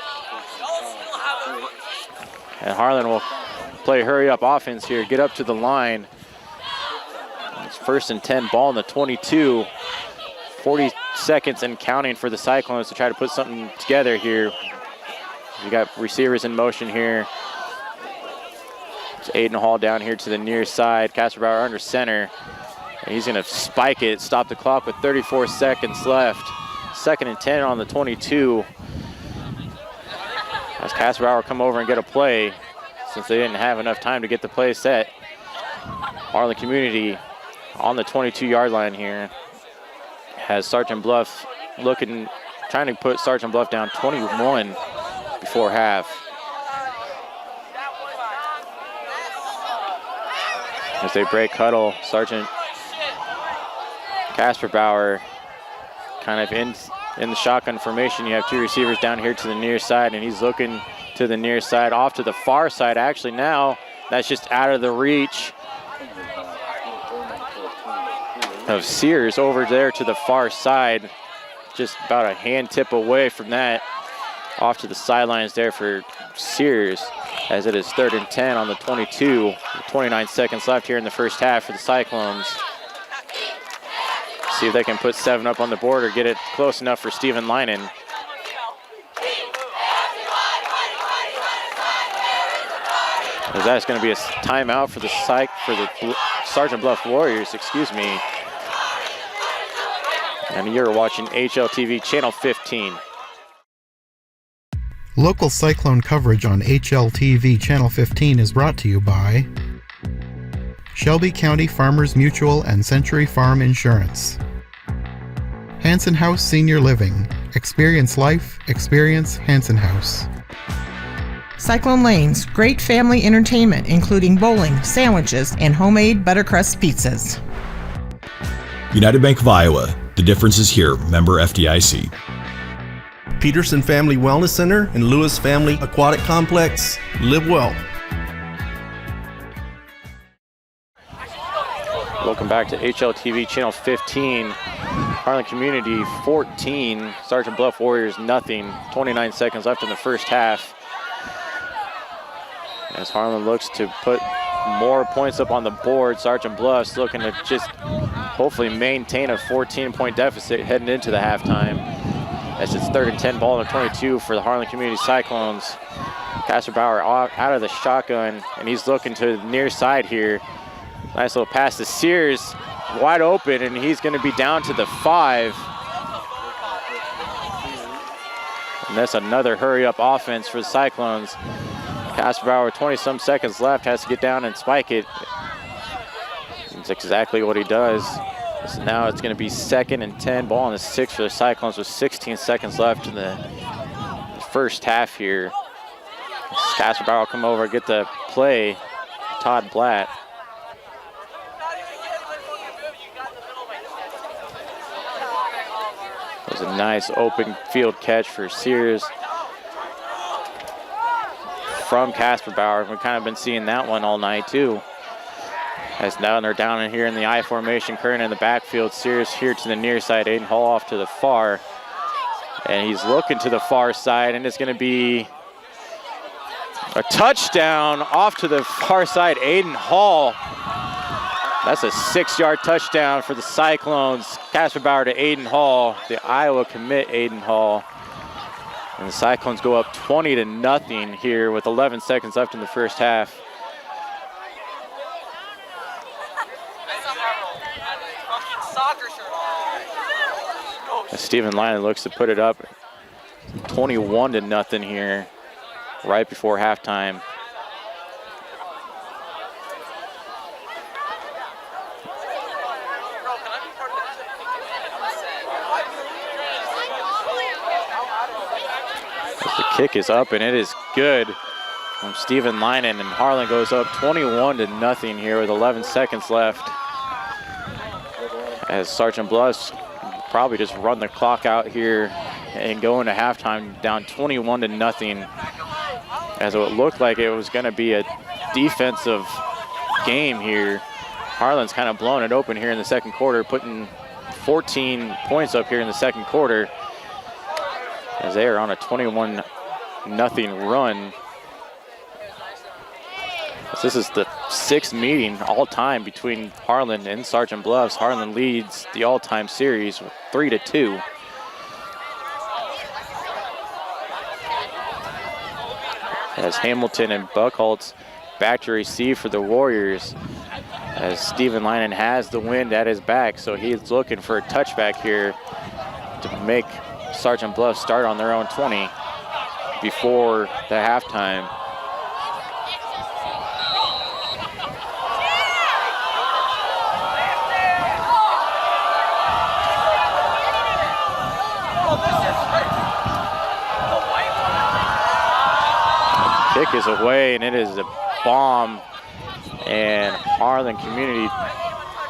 And Harlan will play hurry-up offense here, get up to the line. It's 1st and 10, ball in the 22. 40 seconds and counting for the Cyclones to try to put something together here. You got receivers in motion here. It's Aiden Hall down here to the near side. Casper Bauer under center. And he's going to spike it, stop the clock with 34 seconds left. 2nd and 10 on the 22. As Casper Bauer come over and get a play, since they didn't have enough time to get the play set. Harlan Community on the 22-yard line here. Has Sergeant Bluff trying to put Sergeant Bluff down 21 before half. As they break huddle, Sergeant Casper Bauer kind of in the shotgun formation. You have 2 receivers down here to the near side, and he's looking to the near side, off to the far side. Actually now, that's just out of the reach of Sears over there to the far side. Just about a hand tip away from that. Off to the sidelines there for Sears, as it is 3rd and 10 on the 22. 29 seconds left here in the first half for the Cyclones. See if they can put 7 up on the board or get it close enough for Steven Linen. As that's going to be a timeout for the Sergeant Bluff Warriors, excuse me. And you're watching HLTV Channel 15. Local Cyclone coverage on HLTV Channel 15 is brought to you by Shelby County Farmers Mutual and Century Farm Insurance. Hanson House Senior Living. Experience life, experience Hanson House. Cyclone Lanes, great family entertainment, including bowling, sandwiches, and homemade buttercrust pizzas. United Bank of Iowa. The difference is here. Member FDIC. Peterson Family Wellness Center and Lewis Family Aquatic Complex. Live well. Welcome back to HLTV Channel 15. Harlan Community 14, Sergeant Bluff Warriors nothing. 29 seconds left in the first half. As Harlan looks to put more points up on the board, Sergeant Bluff's looking to just hopefully maintain a 14-point deficit heading into the halftime. As it's 3rd and 10, ball in the 22 for the Harlan Community Cyclones. Casper Bauer out of the shotgun, and he's looking to the near side here. Nice little pass to Sears, wide open, and he's going to be down to the 5. And that's another hurry-up offense for the Cyclones. Casper Bauer with 20-some seconds left has to get down and spike it. That's exactly what he does. So now it's going to be 2nd and 10, ball on the 6 for the Cyclones with 16 seconds left in the first half here. Casper Bauer will come over and get the play. Todd Blatt. It was a nice open field catch for Sears from Casper Bauer. We've kind of been seeing that one all night too. As now they're down in here in the I formation, Curran in the backfield. Sears here to the near side, Aiden Hall off to the far. And he's looking to the far side, and it's going to be a touchdown off to the far side, Aiden Hall. That's a 6-yard touchdown for the Cyclones. Casper Bauer to Aiden Hall, the Iowa commit Aiden Hall. And the Cyclones go up 20-0 here with 11 seconds left in the first half. As Steven Linen looks to put it up 21-0 here right before halftime. Kick is up, and it is good from Stephen Linen, and Harlan goes up 21-0 here with 11 seconds left. As Sergeant Bluffs probably just run the clock out here and go into halftime down 21-0, as it looked like it was going to be a defensive game here. Harlan's kind of blown it open here in the second quarter, putting 14 points up here in the second quarter, as they are on a 21-0 run. This is the 6th meeting all-time between Harlan and Sergeant Bluffs. Harlan leads the all-time series with 3-2. As Hamilton and Buckholz back to receive for the Warriors, as Stephen Linen has the wind at his back, so he's looking for a touchback here to make Sergeant Bluffs start on their own 20 before the halftime. Kick is away, and it is a bomb, and Harlan Community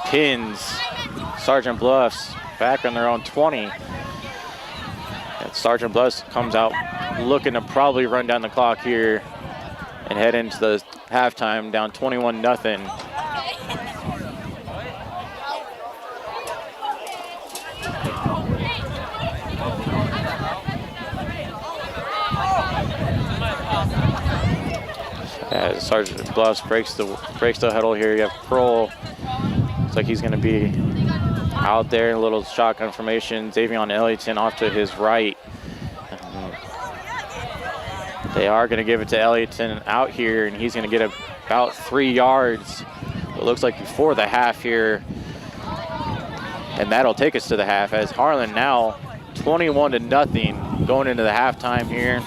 pins Sergeant Bluffs back on their own 20. And Sergeant Bluffs comes out looking to probably run down the clock here and head into the halftime down 21-0. As Sergeant Bluffs breaks the huddle here, you have Kroll. Looks like he's going to be out there, a little shotgun formation. Xavion Ellington off to his right. They are going to give it to Ellington out here, and he's going to get about 3 yards. It looks like before the half here, and that'll take us to the half. As Harlan now 21-0 going into the halftime here.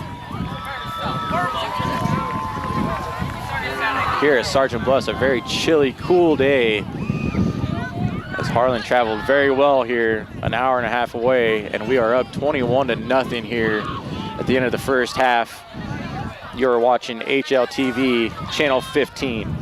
Here at Sergeant Bluffs, a very chilly, cool day, as Harlan traveled very well here, an hour and a half away, and we are up 21-0 here at the end of the first half. You're watching HLTV Channel 15.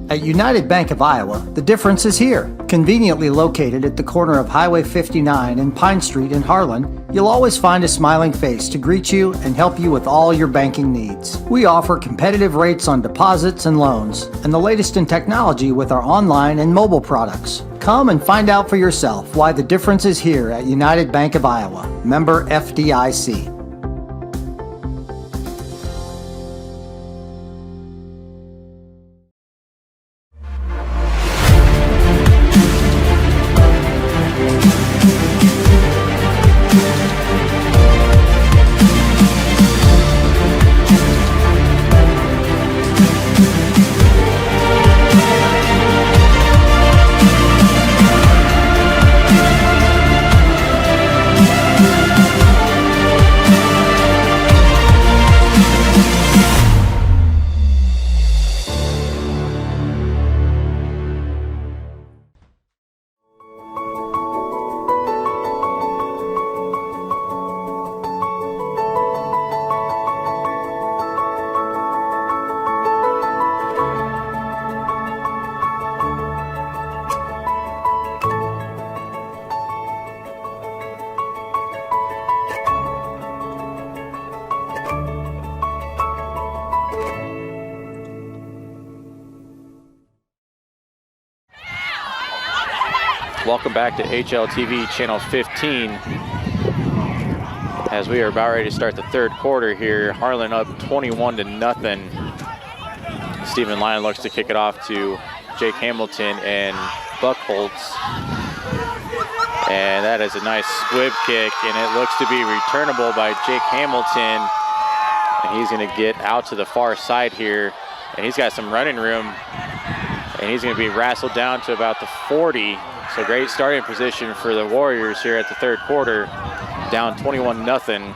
At United Bank of Iowa, the difference is here. Conveniently located at the corner of Highway 59 and Pine Street in Harlan, you'll always find a smiling face to greet you and help you with all your banking needs. We offer competitive rates on deposits and loans, and the latest in technology with our online and mobile products. Come and find out for yourself why the difference is here at United Bank of Iowa. Member FDIC. Welcome back to HLTV Channel 15. As we are about ready to start the third quarter here, Harlan up 21-0. Stephen Lyon looks to kick it off to Jake Hamilton and Buckholz. And that is a nice squib kick, and it looks to be returnable by Jake Hamilton. And he's going to get out to the far side here, and he's got some running room, and he's going to be wrestled down to about the 40. So great starting position for the Warriors here at the third quarter, down 21-0.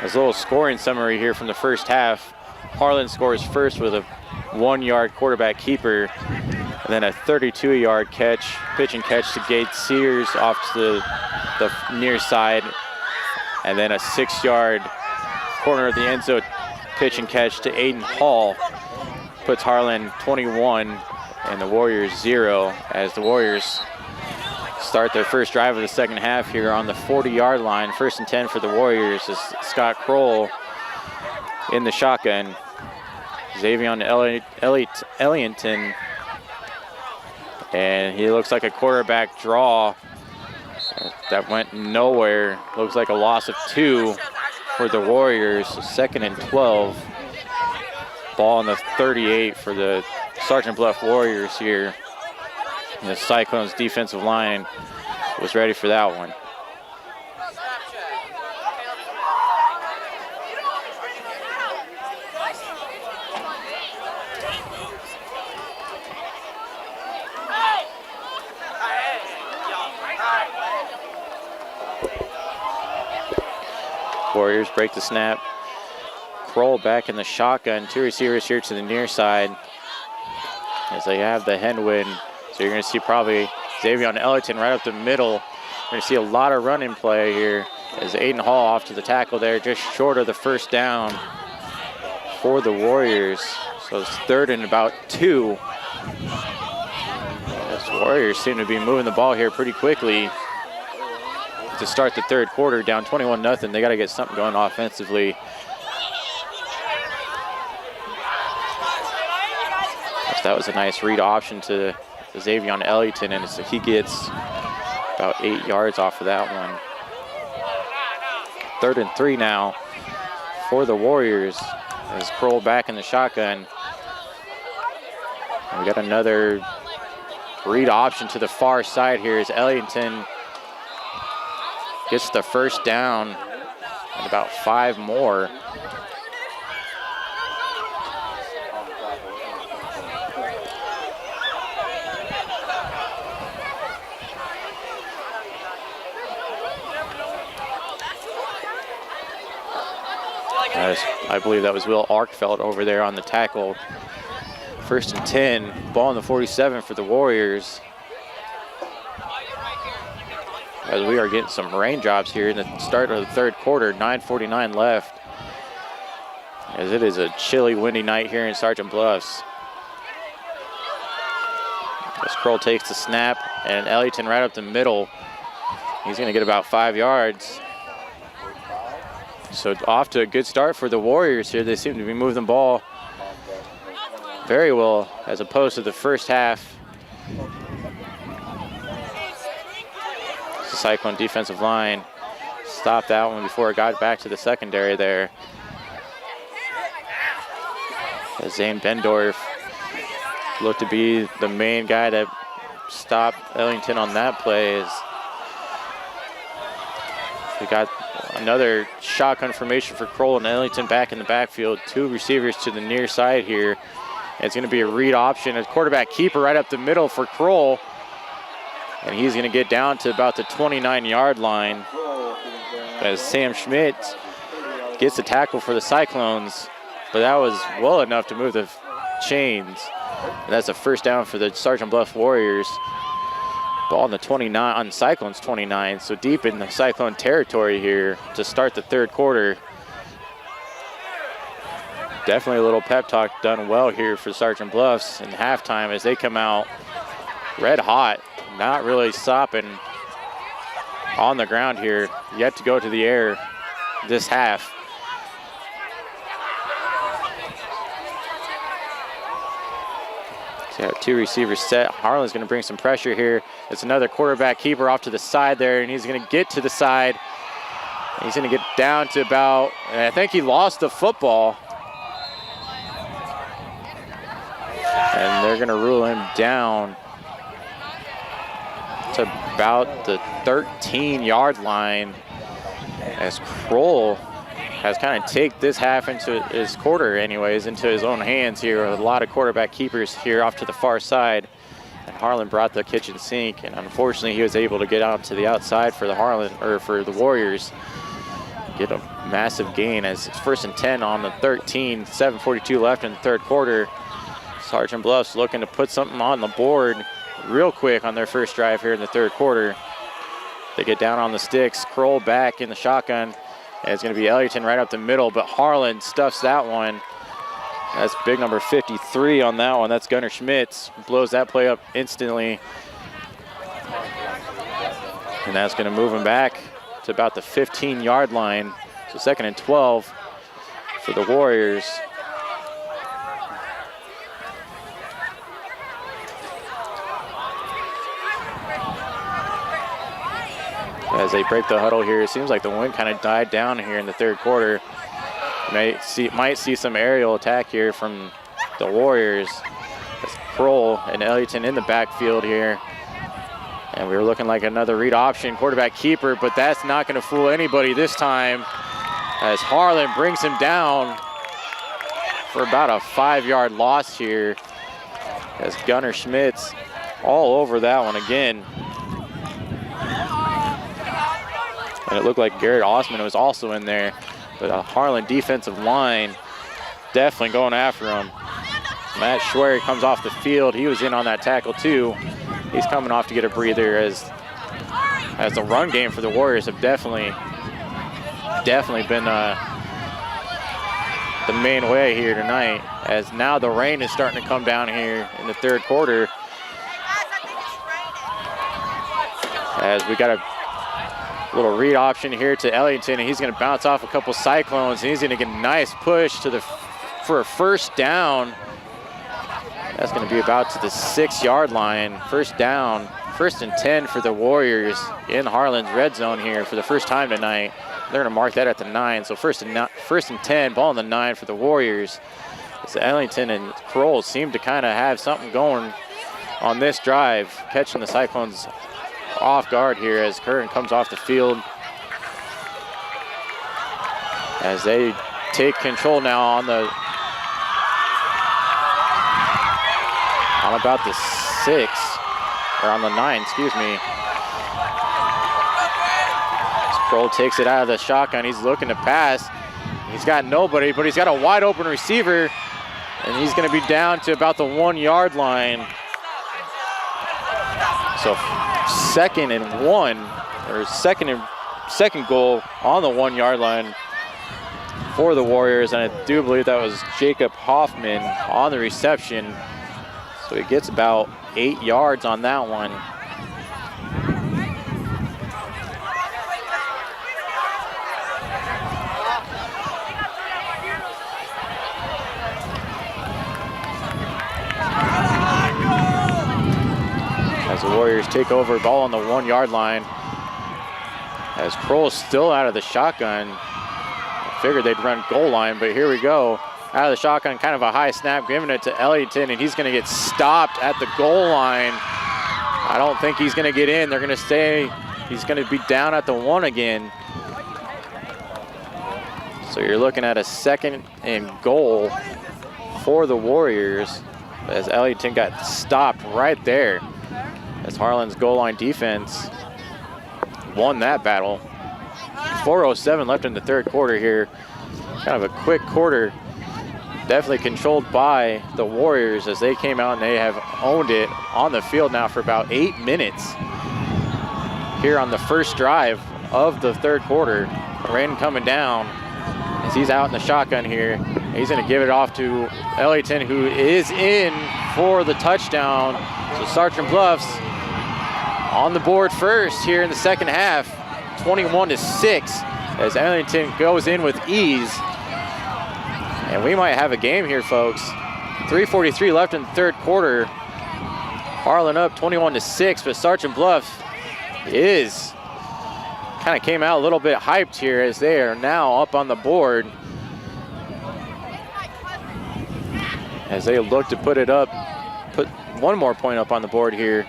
As a little scoring summary here from the first half, Harlan scores first with a 1-yard quarterback keeper, And then a 32-yard catch, pitch and catch to Gage Sears off to the near side. And then a 6-yard corner of the end zone pitch and catch to Aiden Hall. Puts Harlan 21 and the Warriors 0 as the Warriors start their first drive of the second half here on the 40-yard line. 1st and 10 for the Warriors as Scott Kroll in the shotgun. Xavion Ellington, and he looks like a quarterback draw that went nowhere. Looks like a loss of 2 for the Warriors. 2nd and 12. Ball on the 38 for the Sergeant Bluff Warriors here. And the Cyclones defensive line was ready for that one. Warriors break the snap. Kroll back in the shotgun. 2 receivers here to the near side as they have the headwind. So you're going to see probably Xavion Ellington right up the middle. You're going to see a lot of running play here as Aiden Hall off to the tackle there, just short of the first down for the Warriors. So it's 3rd and about 2. As the Warriors seem to be moving the ball here pretty quickly to start the 3rd quarter, down 21-0. They got to get something going offensively. That was a nice read option to Xavion Ellington, and he gets about 8 yards off of that one. 3rd and 3 now for the Warriors as Kroll back in the shotgun. And we got another read option to the far side here as Ellington gets the first down and about 5 more. I believe that was Will Arkfeld over there on the tackle. 1st and 10, ball on the 47 for the Warriors. As we are getting some raindrops here in the start of the 3rd quarter, 9:49 left. As it is a chilly, windy night here in Sergeant Bluffs. As Kroll takes the snap, and Ellington right up the middle. He's going to get about 5 yards. So off to a good start for the Warriors here. They seem to be moving the ball very well as opposed to the first half. The Cyclone defensive line stopped that one before it got back to the secondary there. As Zane Bendorf looked to be the main guy that stopped Ellington on that play. We got another shotgun formation for Kroll and Ellington back in the backfield. 2 receivers to the near side here. And it's going to be a read option. A quarterback keeper right up the middle for Kroll. And he's going to get down to about the 29-yard line as Sam Schmidt gets the tackle for the Cyclones. But that was well enough to move the chains. And that's a first down for the Sergeant Bluff Warriors. Ball on the 29, on Cyclones 29, so deep in the Cyclone territory here to start the 3rd quarter. Definitely a little pep talk done well here for Sergeant Bluffs in halftime as they come out red hot, not really stopping on the ground here, yet to go to the air this half. So 2 receivers set. Harlan's going to bring some pressure here. It's another quarterback keeper off to the side there, and he's going to get to the side. He's going to get down to about, and I think he lost the football. And they're going to rule him down to about the 13-yard line as Kroll has kind of taken this half into his quarter anyways, into his own hands here. A lot of quarterback keepers here off to the far side. And Harlan brought the kitchen sink, and unfortunately he was able to get out to the outside for the Warriors. Get a massive gain as it's 1st and 10 on the 13, 7:42 left in the 3rd quarter. Sergeant Bluff's looking to put something on the board real quick on their first drive here in the third quarter. They get down on the sticks, scroll back in the shotgun. And it's going to be Ellington right up the middle, but Harlan stuffs that one. That's big number 53 on that one. That's Gunnar Schmitz. Blows that play up instantly. And that's going to move him back to about the 15-yard line. So 2nd and 12 for the Warriors. As they break the huddle here, it seems like the wind kind of died down here in the third quarter. Might see some aerial attack here from the Warriors. That's Kroll and Ellington in the backfield here. And we were looking like another read option, quarterback keeper, but that's not going to fool anybody this time as Harlan brings him down for about a 5-yard loss here as Gunnar Schmitz all over that one again. And it looked like Garrett Osman was also in there, but a Harlan defensive line definitely going after him. Matt Schwery comes off the field. He was in on that tackle too. He's coming off to get a breather as the run game for the Warriors have definitely been the main way here tonight, as now the rain is starting to come down here in the third quarter. As we got a little read option here to Ellington, and he's going to bounce off a couple Cyclones, and he's going to get a nice push for a first down. That's going to be about to the 6-yard line. First down, 1st and 10 for the Warriors in Harlan's red zone here for the first time tonight. They're going to mark that at the 9, so 1st and 10, ball on the 9 for the Warriors. As Ellington and Kroll seem to kind of have something going on this drive, catching the Cyclones off guard here as Curran comes off the field. As they take control now on about the 6, or on the 9, excuse me. Kroll takes it out of the shotgun. He's looking to pass. He's got nobody, but he's got a wide open receiver, and he's going to be down to about the 1-yard line. So 2nd and 1, or second goal on the 1-yard line for the Warriors, and I do believe that was Jacob Hoffman on the reception. So he gets about 8 yards on that one. As the Warriors take over, ball on the 1-yard line. As Kroll is still out of the shotgun. I figured they'd run goal line, but here we go. Out of the shotgun, kind of a high snap, giving it to Ellington, and he's going to get stopped at the goal line. I don't think he's going to get in. They're going to stay. He's going to be down at the 1 again. So you're looking at a 2nd and goal for the Warriors as Ellington got stopped right there. As Harlan's goal line defense won that battle. 4:07 left in the third quarter here. Kind of a quick quarter. Definitely controlled by the Warriors as they came out and they have owned it on the field now for about 8 minutes here on the first drive of the third quarter. Rain coming down as he's out in the shotgun here. He's going to give it off to Ellington, who is in for the touchdown. So Sergeant Bluffs on the board first here in the second half, 21-6, as Ellington goes in with ease. And we might have a game here, folks. 3:43 left in the third quarter. Harlan up 21-6, but Sergeant Bluff kind of came out a little bit hyped here as they are now up on the board. As they look to put one more point up on the board here.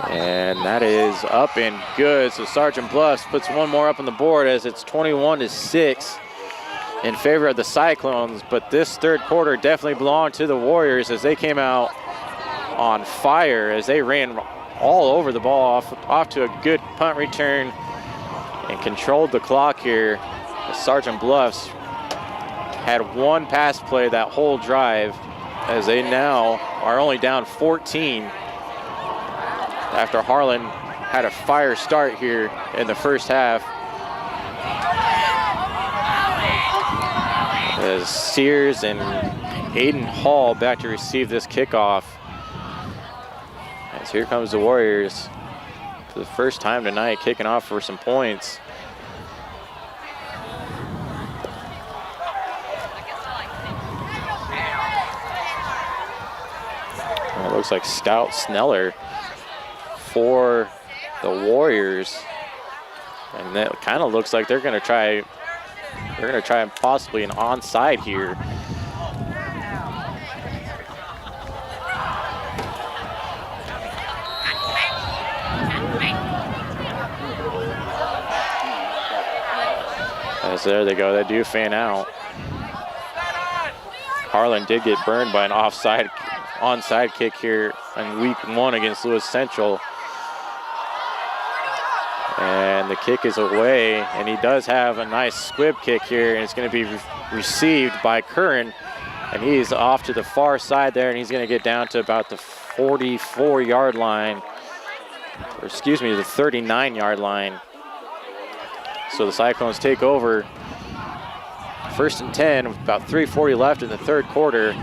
And that is up and good. So Sergeant Bluffs puts one more up on the board as it's 21-6 in favor of the Cyclones. But this third quarter definitely belonged to the Warriors as they came out on fire as they ran all over the ball off to a good punt return and controlled the clock here. Sergeant Bluffs had one pass play that whole drive, as they now are only down 14 after Harlan had a fire start here in the first half. As Sears and Aiden Hall back to receive this kickoff. As here comes the Warriors for the first time tonight, kicking off for some points. It looks like Scout Sneller for the Warriors, and that kind of looks like they're going to try possibly an onside here. As there they go, they do fan out. Harlan did get burned by an onside kick here in week 1 against Lewis Central. And the kick is away, and he does have a nice squib kick here, and it's going to be received by Curran, and he's off to the far side there, and he's going to get down to about the 44-yard line, or excuse me, the 39-yard line. So the Cyclones take over. 1st and 10 with about 3:40 left in the third quarter.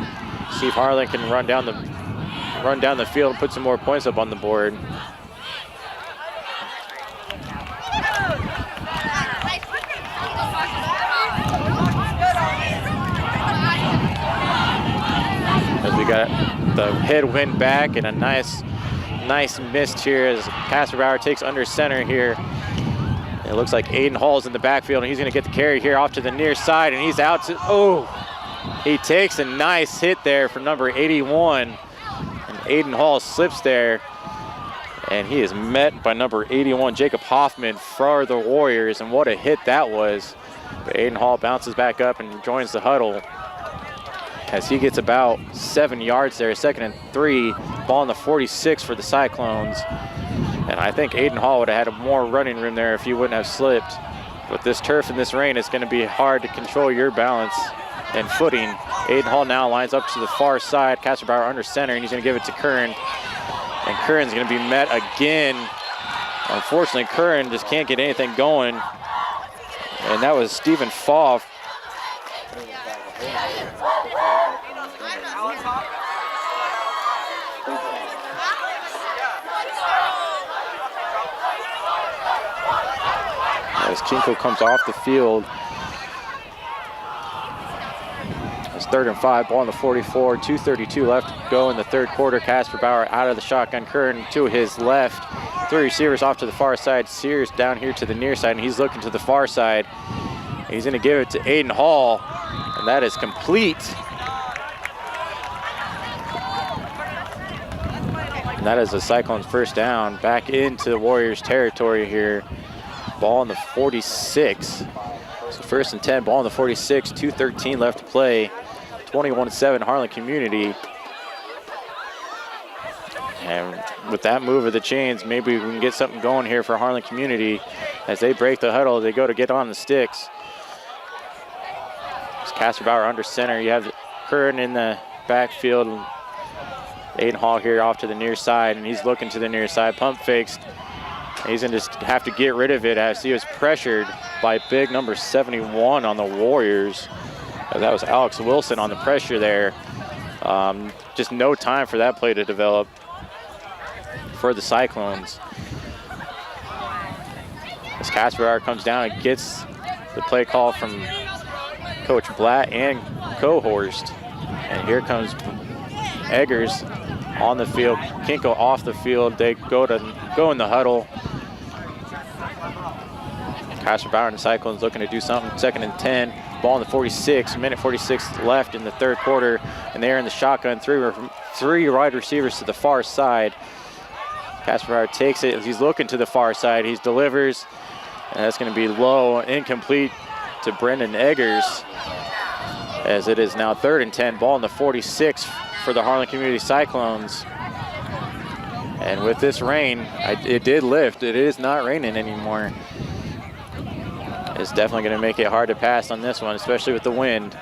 See if Harlan can run down the field and put some more points up on the board. As we got the headwind back and a nice mist here as Casper Bauer takes under center here. It looks like Aiden Hall's in the backfield, and he's going to get the carry here off to the near side, and he's out to, he takes a nice hit there from number 81, and Aiden Hall slips there, and he is met by number 81, Jacob Hoffman, for the Warriors, and what a hit that was. But Aiden Hall bounces back up and joins the huddle as he gets about 7 yards there, 2nd and 3, ball on the 46 for the Cyclones. And I think Aiden Hall would have had more running room there if he wouldn't have slipped. With this turf and this rain, it's going to be hard to control your balance and footing. Aiden Hall now lines up to the far side. Casper Bauer under center, and he's going to give it to Curran. And Curran's going to be met again. Unfortunately, Curran just can't get anything going. And that was Stephen Foff. As Kinko comes off the field. It's 3rd and 5, ball on the 44, 2:32 left to go in the third quarter. Casper Bauer out of the shotgun, Curran to his left. 3 receivers off to the far side. Sears down here to the near side, and he's looking to the far side. He's going to give it to Aiden Hall, and that is complete. And that is the Cyclones' first down, back into the Warriors' territory here. Ball on the 46. So 1st and 10, ball on the 46, 2:13 left to play. 21-7 Harlan Community. And with that move of the chains, maybe we can get something going here for Harlan Community. As they break the huddle, they go to get on the sticks. It's Casper Bauer under center. You have Curran in the backfield. Aiden Hall here off to the near side, and he's looking to the near side. Pump fakes. He's going to just have to get rid of it as he was pressured by big number 71 on the Warriors. That was Alex Wilson on the pressure there. Just no time for that play to develop for the Cyclones. As Casper Bauer comes down and gets the play call from Coach Blatt and Cohorst. And here comes Eggers on the field, Kinko off the field. They go in the huddle. Casper Bauer and the Cyclones looking to do something. 2nd and 10, ball on the 46, minute 46 left in the third quarter, and they're in the shotgun. Three wide receivers to the far side. Casper Bauer takes it. He's looking to the far side. He delivers, and that's going to be low, incomplete to Brendan Eggers, as it is now 3rd and 10, ball on the 46 for the Harlan Community Cyclones. And with this rain, it did lift. It is not raining anymore. is definitely going to make it hard to pass on this one, especially with the wind.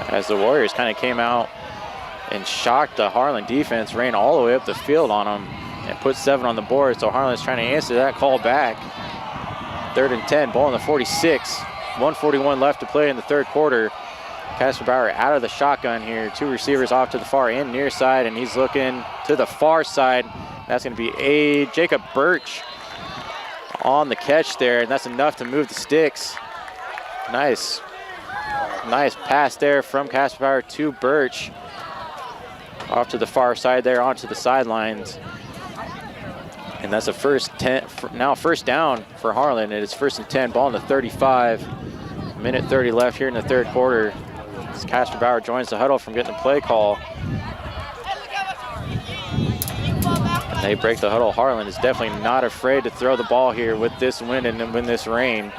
As the Warriors kind of came out and shocked the Harlan defense, ran all the way up the field on them and put 7 on the board. So Harlan's trying to answer that call back. 3rd and 10, ball in the 46. 1:41 left to play in the third quarter. Casper Bauer out of the shotgun here. 2 receivers off to the far and near side, and he's looking to the far side. That's going to be Jacob Birch on the catch there, and that's enough to move the sticks. Nice pass there from Casper Bauer to Birch. Off to the far side there, onto the sidelines. And that's a first down for Harlan. It is 1st and 10, ball in the 35. Minute 30 left here in the third quarter. As Casper Bauer joins the huddle from getting the play call. And they break the huddle. Harlan is definitely not afraid to throw the ball here with this wind and with this rain.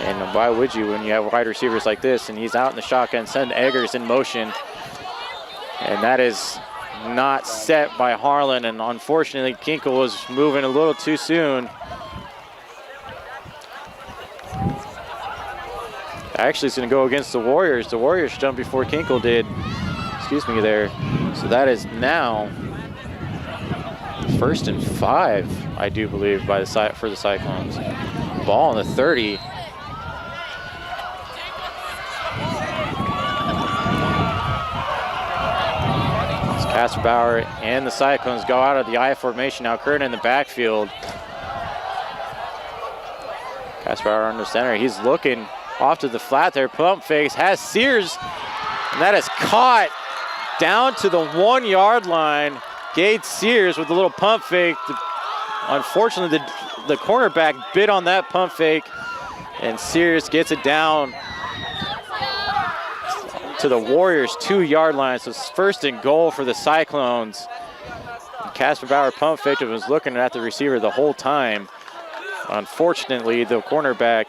And why would you when you have wide receivers like this? And he's out in the shotgun, send Eggers in motion. And that is not set by Harlan, and unfortunately Kinkle was moving a little too soon. Actually, it's going to go against the Warriors. The Warriors jumped before Kinkle did. Excuse me there. So that is now 1st and 5, I do believe, for the Cyclones. Ball on the 30. Casper Bauer and the Cyclones go out of the I formation now. Curtin in the backfield. Casper Bauer under center. He's looking off to the flat there. Pump fakes. Has Sears. And that is caught down to the 1-yard line. Gade Sears with a little pump fake. Unfortunately, the cornerback bit on that pump fake. And Sears gets it down to the Warriors' 2-yard line. So it's 1st and goal for the Cyclones. Casper Bauer pump faked and was looking at the receiver the whole time. Unfortunately, the cornerback,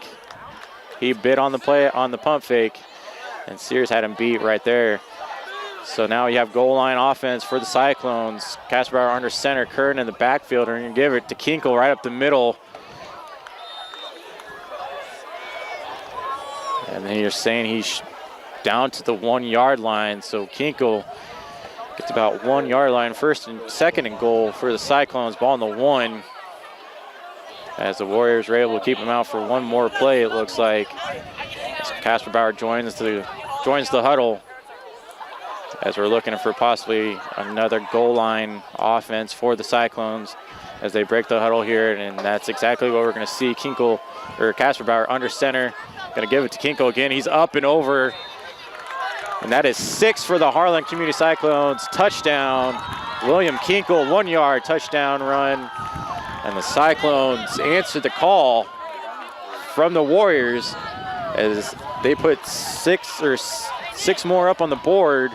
he bit on the pump fake, and Sears had him beat right there. So now you have goal line offense for the Cyclones. Casper Bauer under center, Curtin in the backfield, and you give it to Kinkle right up the middle. And then you're saying he's down to the 1-yard line. So Kinkle gets about 1-yard line, 1st and 2nd and goal for the Cyclones. Ball on the 1. As the Warriors are able to keep him out for one more play, it looks like. As Casper Bauer joins the huddle, as we're looking for possibly another goal line offense for the Cyclones as they break the huddle here, and that's exactly what we're going to see. Casper Bauer under center, going to give it to Kinkle again. He's up and over. And that is 6 for the Harlan Community Cyclones. Touchdown. William Kinkle, 1-yard touchdown run. And the Cyclones answered the call from the Warriors as they put 6 more up on the board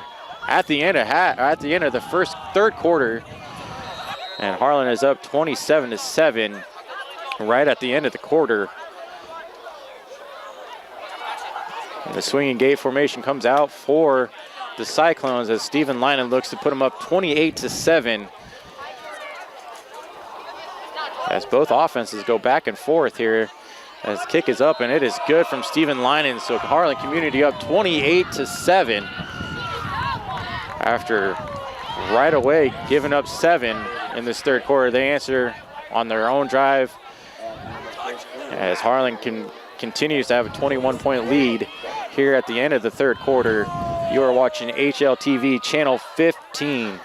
at the end of the third quarter. And Harlan is up 27-7 right at the end of the quarter. And the swinging gate formation comes out for the Cyclones as Stephen Linen looks to put them up 28-7. As both offenses go back and forth here as the kick is up, and it is good from Stephen Linen. So Harlan Community up 28-7 after right away giving up 7 in this third quarter. They answer on their own drive as Harlan continues to have a 21-point lead here at the end of the third quarter. You are watching HLTV Channel 15.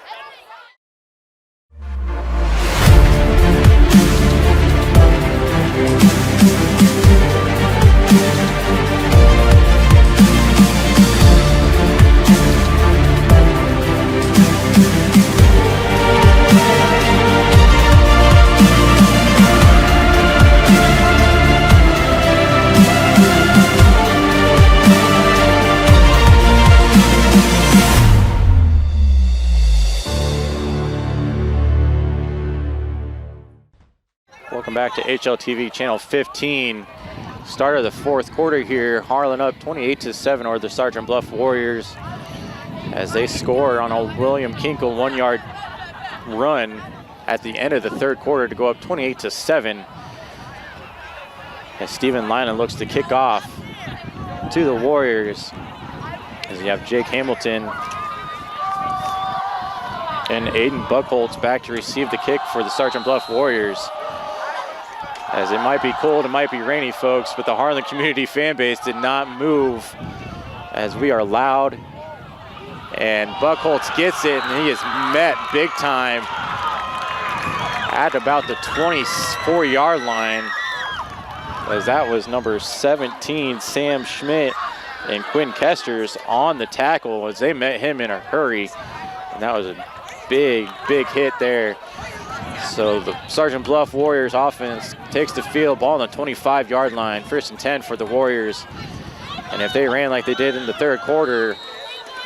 Welcome back to HLTV Channel 15. Start of the fourth quarter here. Harlan up 28-7 over the Sergeant Bluff Warriors as they score on a William Kinkle 1-yard run at the end of the third quarter to go up 28-7. As Steven Lynan looks to kick off to the Warriors. As you have Jake Hamilton and Aiden Buckholtz back to receive the kick for the Sergeant Bluff Warriors. As it might be cold, it might be rainy, folks, but the Harlan community fan base did not move as we are loud. And Buckholtz gets it, and he is met big time at about the 24-yard line, as that was number 17, Sam Schmidt, and Quinn Kesters on the tackle as they met him in a hurry. And that was a big, big hit there. So the Sergeant Bluff Warriors offense takes the field, ball on the 25-yard line, 1st and 10 for the Warriors. And if they ran like they did in the third quarter,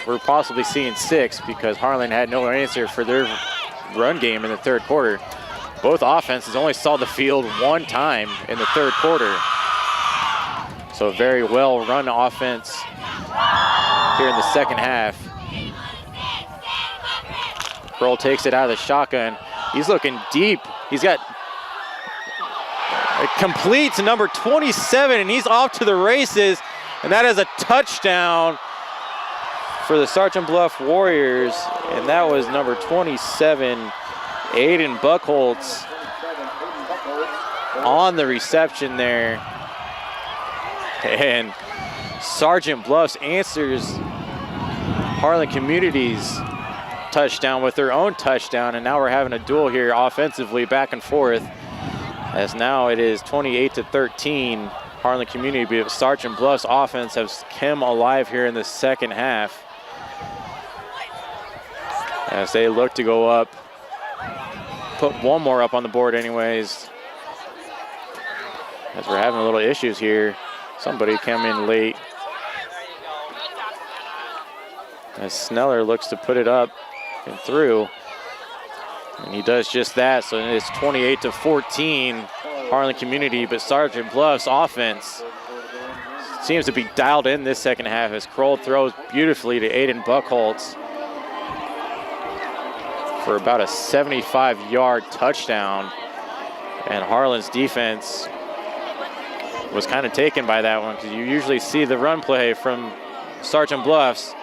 we're possibly seeing 6 because Harlan had no answer for their run game in the third quarter. Both offenses only saw the field one time in the third quarter. So very well run offense here in the second half. Kroll takes it out of the shotgun. He's looking deep. He's got it complete to number 27, and he's off to the races. And that is a touchdown for the Sergeant Bluff Warriors. And that was number 27, Aiden Buckholtz, on the reception there. And Sergeant Bluffs answers Harlan Community's touchdown with their own touchdown, and now we're having a duel here offensively back and forth, as now it is 28-13 Harlan Community, but Sergeant Bluff's offense has come alive here in the second half as they look to go up, put one more up on the board anyways, as we're having a little issues here. Somebody came in late as Sneller looks to put it up and through, and he does just that. So it's 28-14 Harlan Community, but Sergeant Bluff's offense seems to be dialed in this second half as Kroll throws beautifully to Aiden Buckholtz for about a 75-yard touchdown, and Harlan's defense was kind of taken by that one because you usually see the run play from Sergeant Bluffs,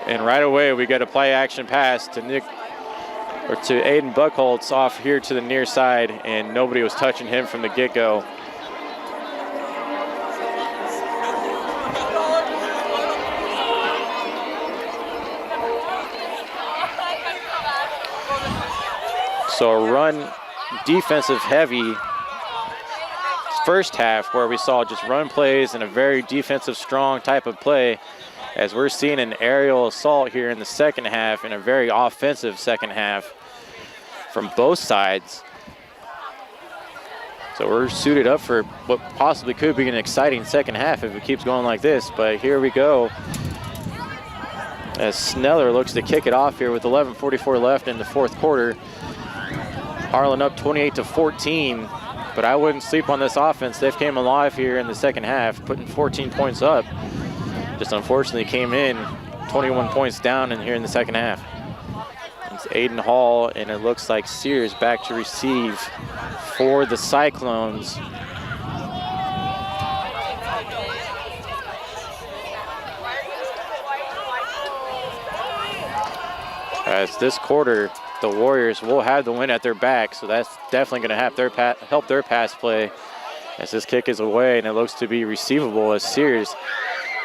and right away we get a play action pass to Aiden Buckholtz off here to the near side, and nobody was touching him from the get-go. So a run defensive heavy first half where we saw just run plays and a very defensive strong type of play, as we're seeing an aerial assault here in the second half and a very offensive second half from both sides. So we're suited up for what possibly could be an exciting second half if it keeps going like this, but here we go as Sneller looks to kick it off here with 11:44 left in the fourth quarter. Harlan up 28-14, but I wouldn't sleep on this offense. They've came alive here in the second half, putting 14 points up. Just unfortunately came in 21 points down in here in the second half. It's Aiden Hall, and it looks like Sears back to receive for the Cyclones. As this quarter, the Warriors will have the win at their back, so that's definitely going to have help their pass play as this kick is away, and it looks to be receivable as Sears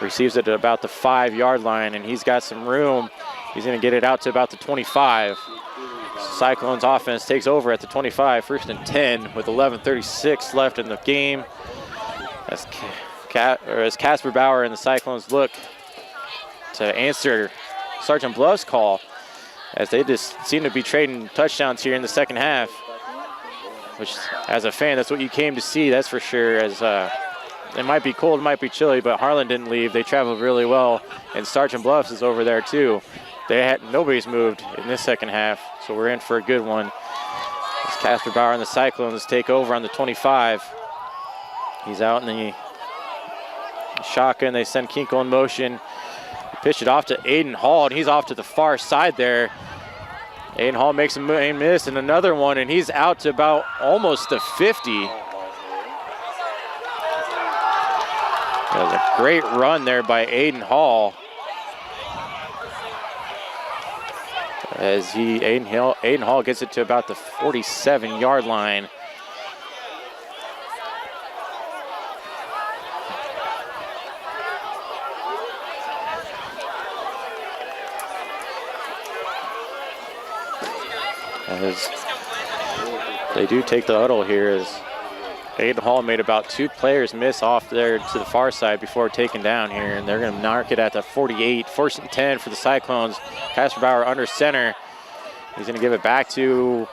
receives it at about the 5-yard line, and he's got some room. He's going to get it out to about the 25. Cyclones offense takes over at the 25, 1st and 10 with 11:36 left in the game. As Casper Bauer and the Cyclones look to answer Sergeant Bluff's call, as they just seem to be trading touchdowns here in the second half, which as a fan, that's what you came to see, that's for sure. As it might be cold, it might be chilly, but Harlan didn't leave. They traveled really well, and Sergeant Bluffs is over there too. Nobody's moved in this second half, so we're in for a good one. As Casper Bauer and the Cyclones take over on the 25. He's out in the shotgun. They send Kinkle in motion. Pitch it off to Aiden Hall, and he's off to the far side there. Aiden Hall makes a miss and another one, and he's out to about almost the 50. That was a great run there by Aiden Hall. As Aiden Hall gets it to about the 47-yard line. As they do take the huddle here, as Aiden Hall made about 2 players miss off there to the far side before taken down here, and they're going to mark it at the 48. 1st and 10 for the Cyclones. Casper Bauer under center. He's going to give it back to,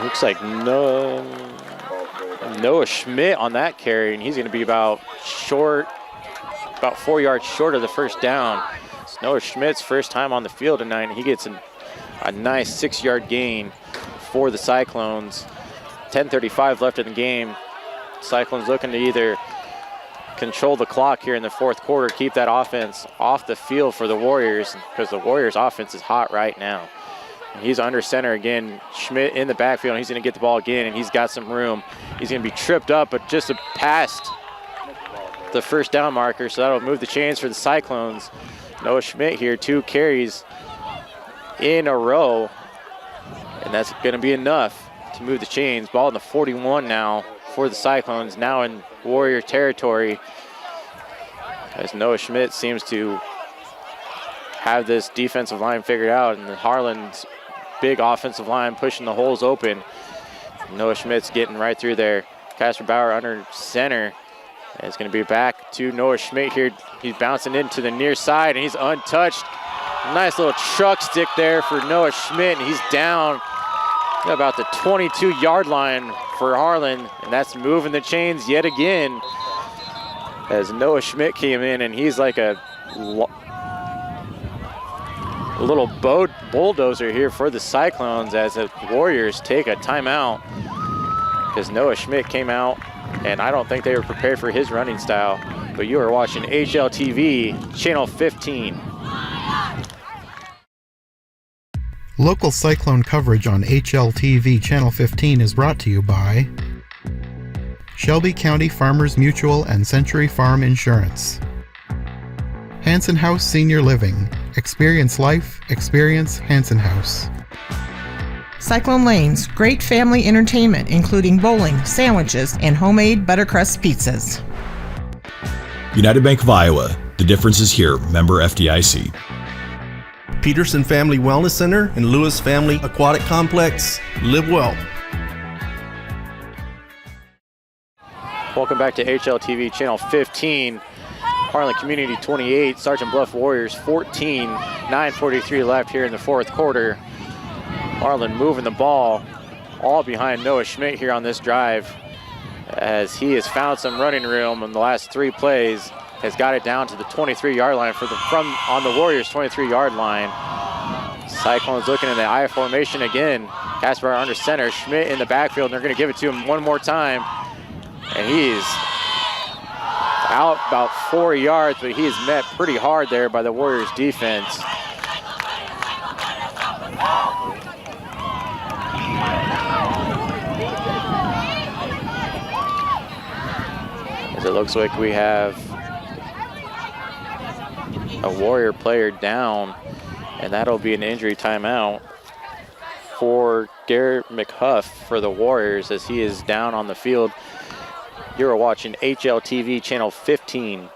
looks like Noah Schmidt on that carry, and he's going to be about 4 yards short of the first down. It's Noah Schmidt's first time on the field tonight, and he gets a nice 6-yard gain for the Cyclones. 10:35 left in the game. Cyclones looking to either control the clock here in the 4th quarter, keep that offense off the field for the Warriors, because the Warriors' offense is hot right now. And he's under center again. Schmidt in the backfield, and he's going to get the ball again, and he's got some room. He's going to be tripped up, but just past the first down marker, so that'll move the chains for the Cyclones. Noah Schmidt here, 2 carries in a row, and that's going to be enough to move the chains. Ball in the 41 now for the Cyclones, now in Warrior territory, as Noah Schmidt seems to have this defensive line figured out, and Harlan's big offensive line pushing the holes open. Noah Schmidt's getting right through there. Casper Bauer under center. And it's going to be back to Noah Schmidt here. He's bouncing into the near side, and he's untouched. Nice little truck stick there for Noah Schmidt, and he's down about the 22-yard line for Harlan, and that's moving the chains yet again, as Noah Schmidt came in, and he's like a little bulldozer here for the Cyclones, as the Warriors take a timeout, because Noah Schmidt came out, and I don't think they were prepared for his running style. But you are watching HLTV, Channel 15. Local Cyclone coverage on HLTV Channel 15 is brought to you by Shelby County Farmers Mutual and Century Farm Insurance. Hanson House Senior Living. Experience life, experience Hanson House. Cyclone Lanes, great family entertainment, including bowling, sandwiches, and homemade buttercrust pizzas. United Bank of Iowa. The difference is here. Member FDIC. Peterson Family Wellness Center and Lewis Family Aquatic Complex. Live well. Welcome back to HLTV Channel 15. Harlan Community 28, Sergeant Bluff Warriors 14. 9:43 left here in the 4th quarter. Harlan moving the ball all behind Noah Schmidt here on this drive, as he has found some running room in the last 3 plays, has got it down to the 23-yard line on the Warriors' 23-yard line. Cyclones looking in the I formation again. Casper under center, Schmidt in the backfield, and they're going to give it to him one more time, and he's out about 4 yards, but he is met pretty hard there by the Warriors defense. As it looks like we have a Warrior player down, and that'll be an injury timeout for Garrett McHuff for the Warriors, as he is down on the field. You're watching HLTV Channel 15.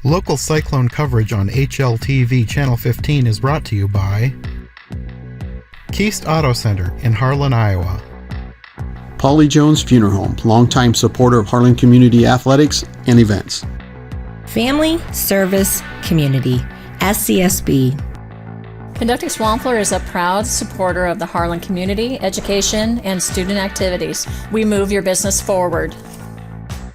Local Cyclone coverage on HLTV Channel 15 is brought to you by Keist Auto Center in Harlan, Iowa. Polly Jones Funeral Home, longtime supporter of Harlan Community Athletics and events. Family, service, community. SCSB. Conducting Swampler is a proud supporter of the Harlan community, education, and student activities. We move your business forward.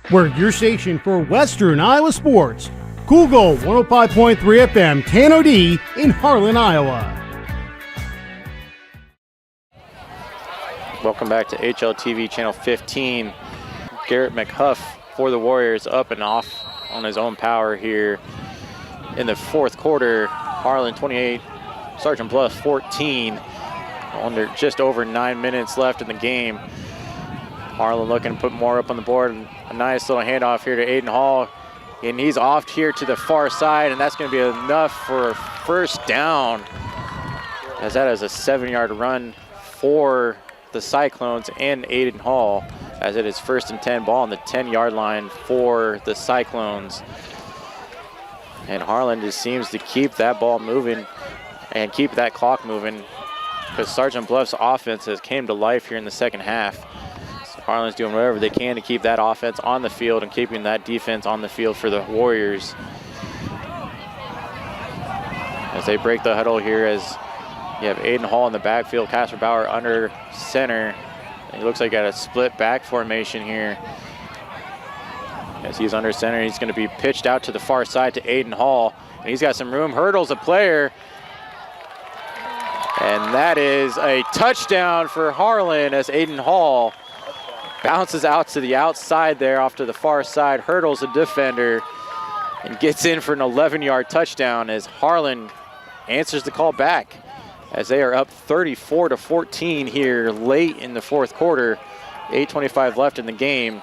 We're your station for Western Iowa sports. Google 105.3 FM KNOD in Harlan, Iowa. Welcome back to HLTV Channel 15. Garrett McHuff for the Warriors up and off on his own power here in the fourth quarter. Harlan 28, Sergeant Bluff 14. Under just over 9 minutes left in the game. Harlan looking to put more up on the board. A nice little handoff here to Aiden Hall. And he's off here to the far side, and that's going to be enough for first down, as that is a 7-yard run for the Cyclones and Aiden Hall, as it is 1st and 10, ball on the 10-yard line for the Cyclones. And Harlan just seems to keep that ball moving and keep that clock moving, because Sergeant Bluff's offense has came to life here in the second half. So Harlan's doing whatever they can to keep that offense on the field and keeping that defense on the field for the Warriors. As they break the huddle here, as you have Aiden Hall in the backfield, Casper Bauer under center. It looks like got a split back formation here. As he's under center, he's going to be pitched out to the far side to Aiden Hall. And he's got some room, hurdles a player. And that is a touchdown for Harlan, as Aiden Hall bounces out to the outside there off to the far side, hurdles a defender, and gets in for an 11-yard touchdown, as Harlan answers the call back, as they are up 34-14 here late in the fourth quarter. 8:25 left in the game.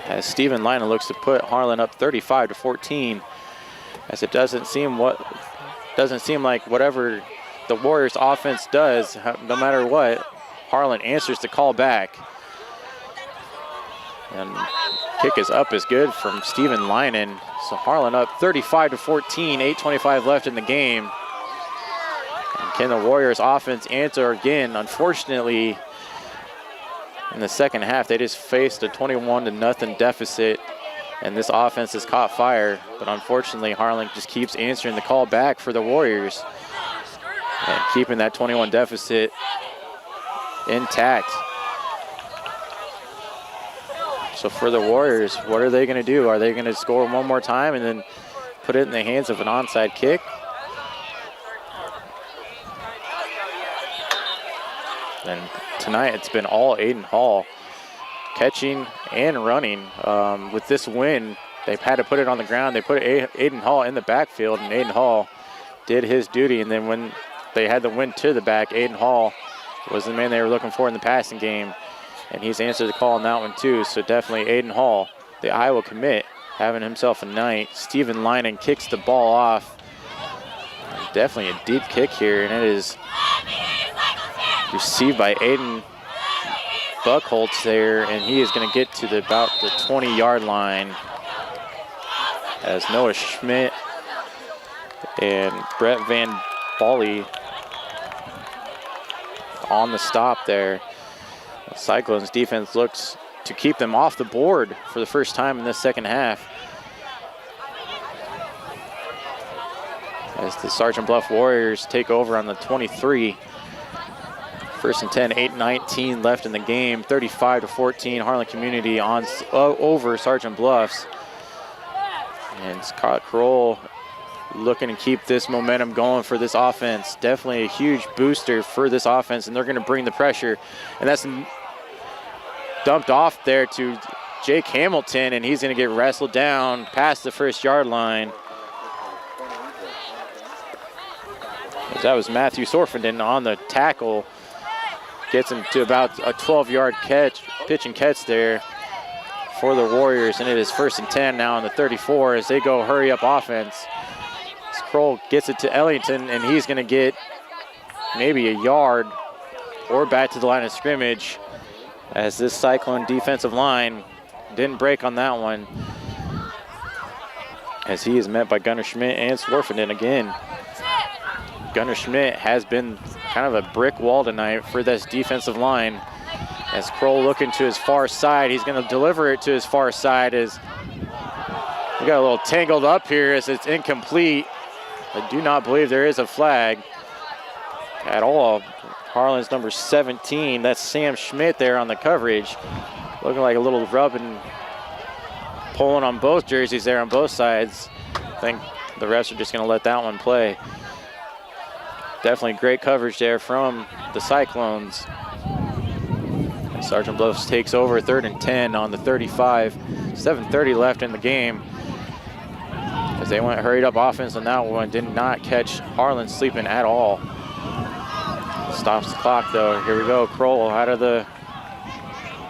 As Stephen Lina looks to put Harlan up 35-14. As it doesn't seem like whatever the Warriors offense does, no matter what, Harlan answers the call back. And kick is up is good from Stephen Linen. So Harlan up 35-14, 8:25 left in the game. And can the Warriors offense answer again? Unfortunately, in the second half, they just faced a 21-0 deficit, and this offense has caught fire. But unfortunately, Harlan just keeps answering the call back for the Warriors and keeping that 21 deficit intact. So for the Warriors, what are they going to do? Are they going to score one more time and then put it in the hands of an onside kick? And tonight it's been all Aiden Hall catching and running. With this win, they've had to put it on the ground. They put Aiden Hall in the backfield, and Aiden Hall did his duty. And then when they had the win to the back, Aiden Hall was the man they were looking for in the passing game. And he's answered the call on that one too. So definitely Aiden Hall, the Iowa commit, having himself a night. Stephen Linen kicks the ball off. Definitely a deep kick here, and it is received by Aiden Buckholtz there, and he is going to get to about the 20-yard line, as Noah Schmidt and Brett Van Bally on the stop there. The Cyclones defense looks to keep them off the board for the first time in this second half, as the Sergeant Bluff Warriors take over on the 23. 1st and 10, 8:19 left in the game. 35-14, Harlan Community on over Sergeant Bluffs. And Scott Kroll looking to keep this momentum going for this offense. Definitely a huge booster for this offense, and they're going to bring the pressure. And that's dumped off there to Jake Hamilton, and he's going to get wrestled down past the 1st-yard line. That was Matthew Sorfenden on the tackle. Gets him to about a 12-yard pitch and catch there for the Warriors, and it is 1st and 10 now on the 34 as they go hurry-up offense. Kroll gets it to Ellington, and he's going to get maybe a yard or back to the line of scrimmage, as this Cyclone defensive line didn't break on that one, as he is met by Gunnar Schmidt and Swarfenden again. Gunnar Schmidt has been kind of a brick wall tonight for this defensive line. As Kroll looking to his far side, he's going to deliver it to his far side. As we got a little tangled up here as it's incomplete. I do not believe there is a flag at all. Harlan's number 17, that's Sam Schmidt there on the coverage. Looking like a little rub and pulling on both jerseys there on both sides. I think the refs are just going to let that one play. Definitely great coverage there from the Cyclones. Sergeant Bluffs takes over 3rd and 10 on the 35. 7:30 left in the game. As they went hurried up offense on that one, did not catch Harlan sleeping at all. Stops the clock though. Here we go. Kroll out of the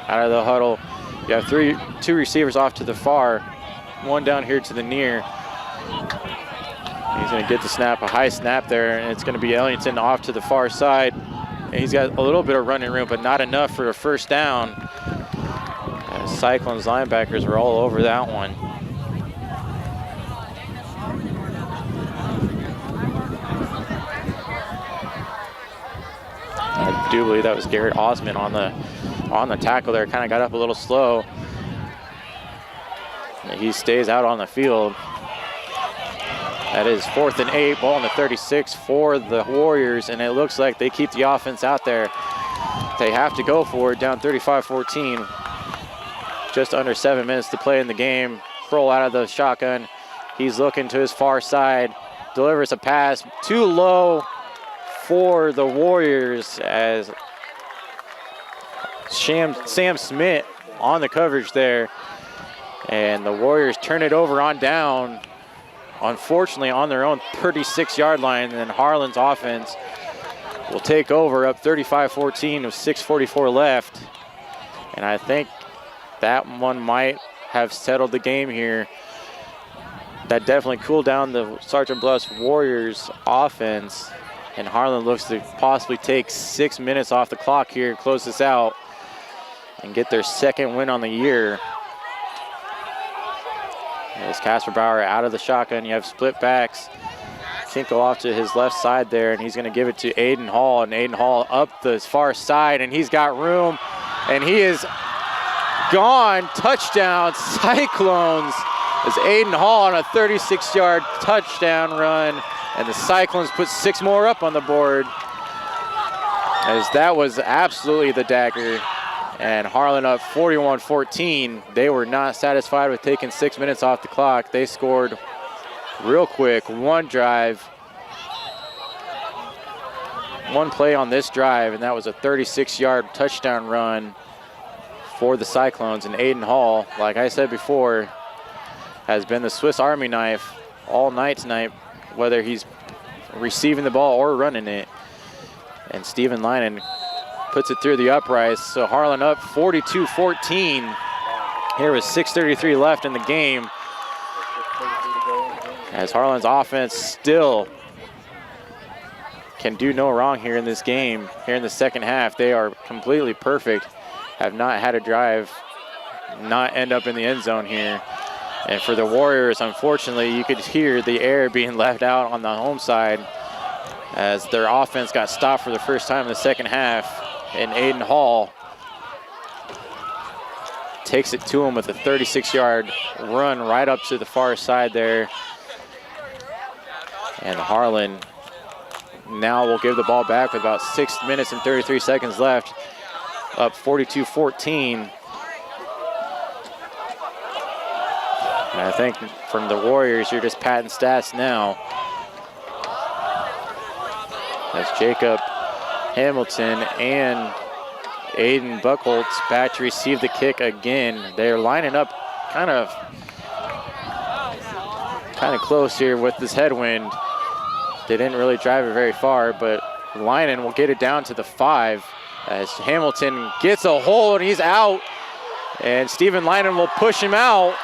huddle. You have two receivers off to the far, one down here to the near. He's going to get the snap, a high snap there, and it's going to be Ellington off to the far side. And he's got a little bit of running room, but not enough for a first down. And Cyclone's linebackers were all over that one. I do believe that was Garrett Osmond on the tackle there. Kind of got up a little slow. And he stays out on the field. That is 4th and 8, ball on the 36 for the Warriors, and it looks like they keep the offense out there. They have to go for it, down 35-14. Just under 7 minutes to play in the game. Kroll out of the shotgun. He's looking to his far side, delivers a pass too low for the Warriors as Sam Smith on the coverage there. And the Warriors turn it over on down. Unfortunately, on their own 36-yard line, and then Harlan's offense will take over up 35-14 with 6:44 left. And I think that one might have settled the game here. That definitely cooled down the Sergeant Bluffs Warriors offense. And Harlan looks to possibly take 6 minutes off the clock here, close this out, and get their 2nd win on the year. As Casper Bauer out of the shotgun, you have split backs. Kinkle off to his left side there, and he's going to give it to Aiden Hall, and Aiden Hall up the far side, and he's got room, and he is gone. Touchdown, Cyclones, as Aiden Hall on a 36-yard touchdown run, and the Cyclones put 6 more up on the board, as that was absolutely the dagger. And Harlan up 41-14. They were not satisfied with taking 6 minutes off the clock. They scored real quick. One drive, one play on this drive, and that was a 36-yard touchdown run for the Cyclones. And Aiden Hall, like I said before, has been the Swiss Army knife all night tonight, whether he's receiving the ball or running it. And Steven Linen puts it through the uprights. So Harlan up 42-14. Here with 6:33 left in the game. As Harlan's offense still can do no wrong here in this game. Here in the second half, they are completely perfect. Have not had a drive not end up in the end zone here. And for the Warriors, unfortunately, you could hear the air being left out on the home side as their offense got stopped for the first time in the second half. And Aiden Hall takes it to him with a 36-yard run right up to the far side there. And Harlan now will give the ball back with about 6 minutes and 33 seconds left, up 42-14. And I think from the Warriors, you're just patting stats now. As Jacob Hamilton and Aiden Buchholz back to receive the kick again. They're lining up kind of close here with this headwind. They didn't really drive it very far, but Linen will get it down to the 5 as Hamilton gets a hold and he's out. And Steven Linen will push him out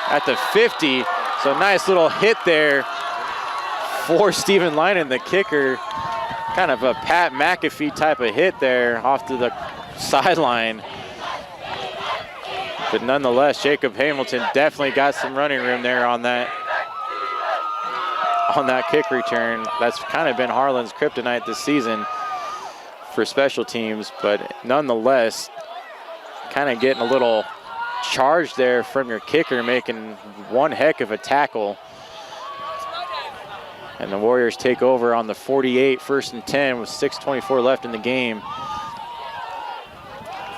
at the 50. So nice little hit there for Steven Linen, the kicker. Kind of a Pat McAfee type of hit there off to the sideline. But nonetheless, Jacob Hamilton definitely got some running room there on that kick return. That's kind of been Harlan's kryptonite this season for special teams, but nonetheless, kind of getting a little charge there from your kicker, making one heck of a tackle. And the Warriors take over on the 48, 1st and 10 with 6:24 left in the game.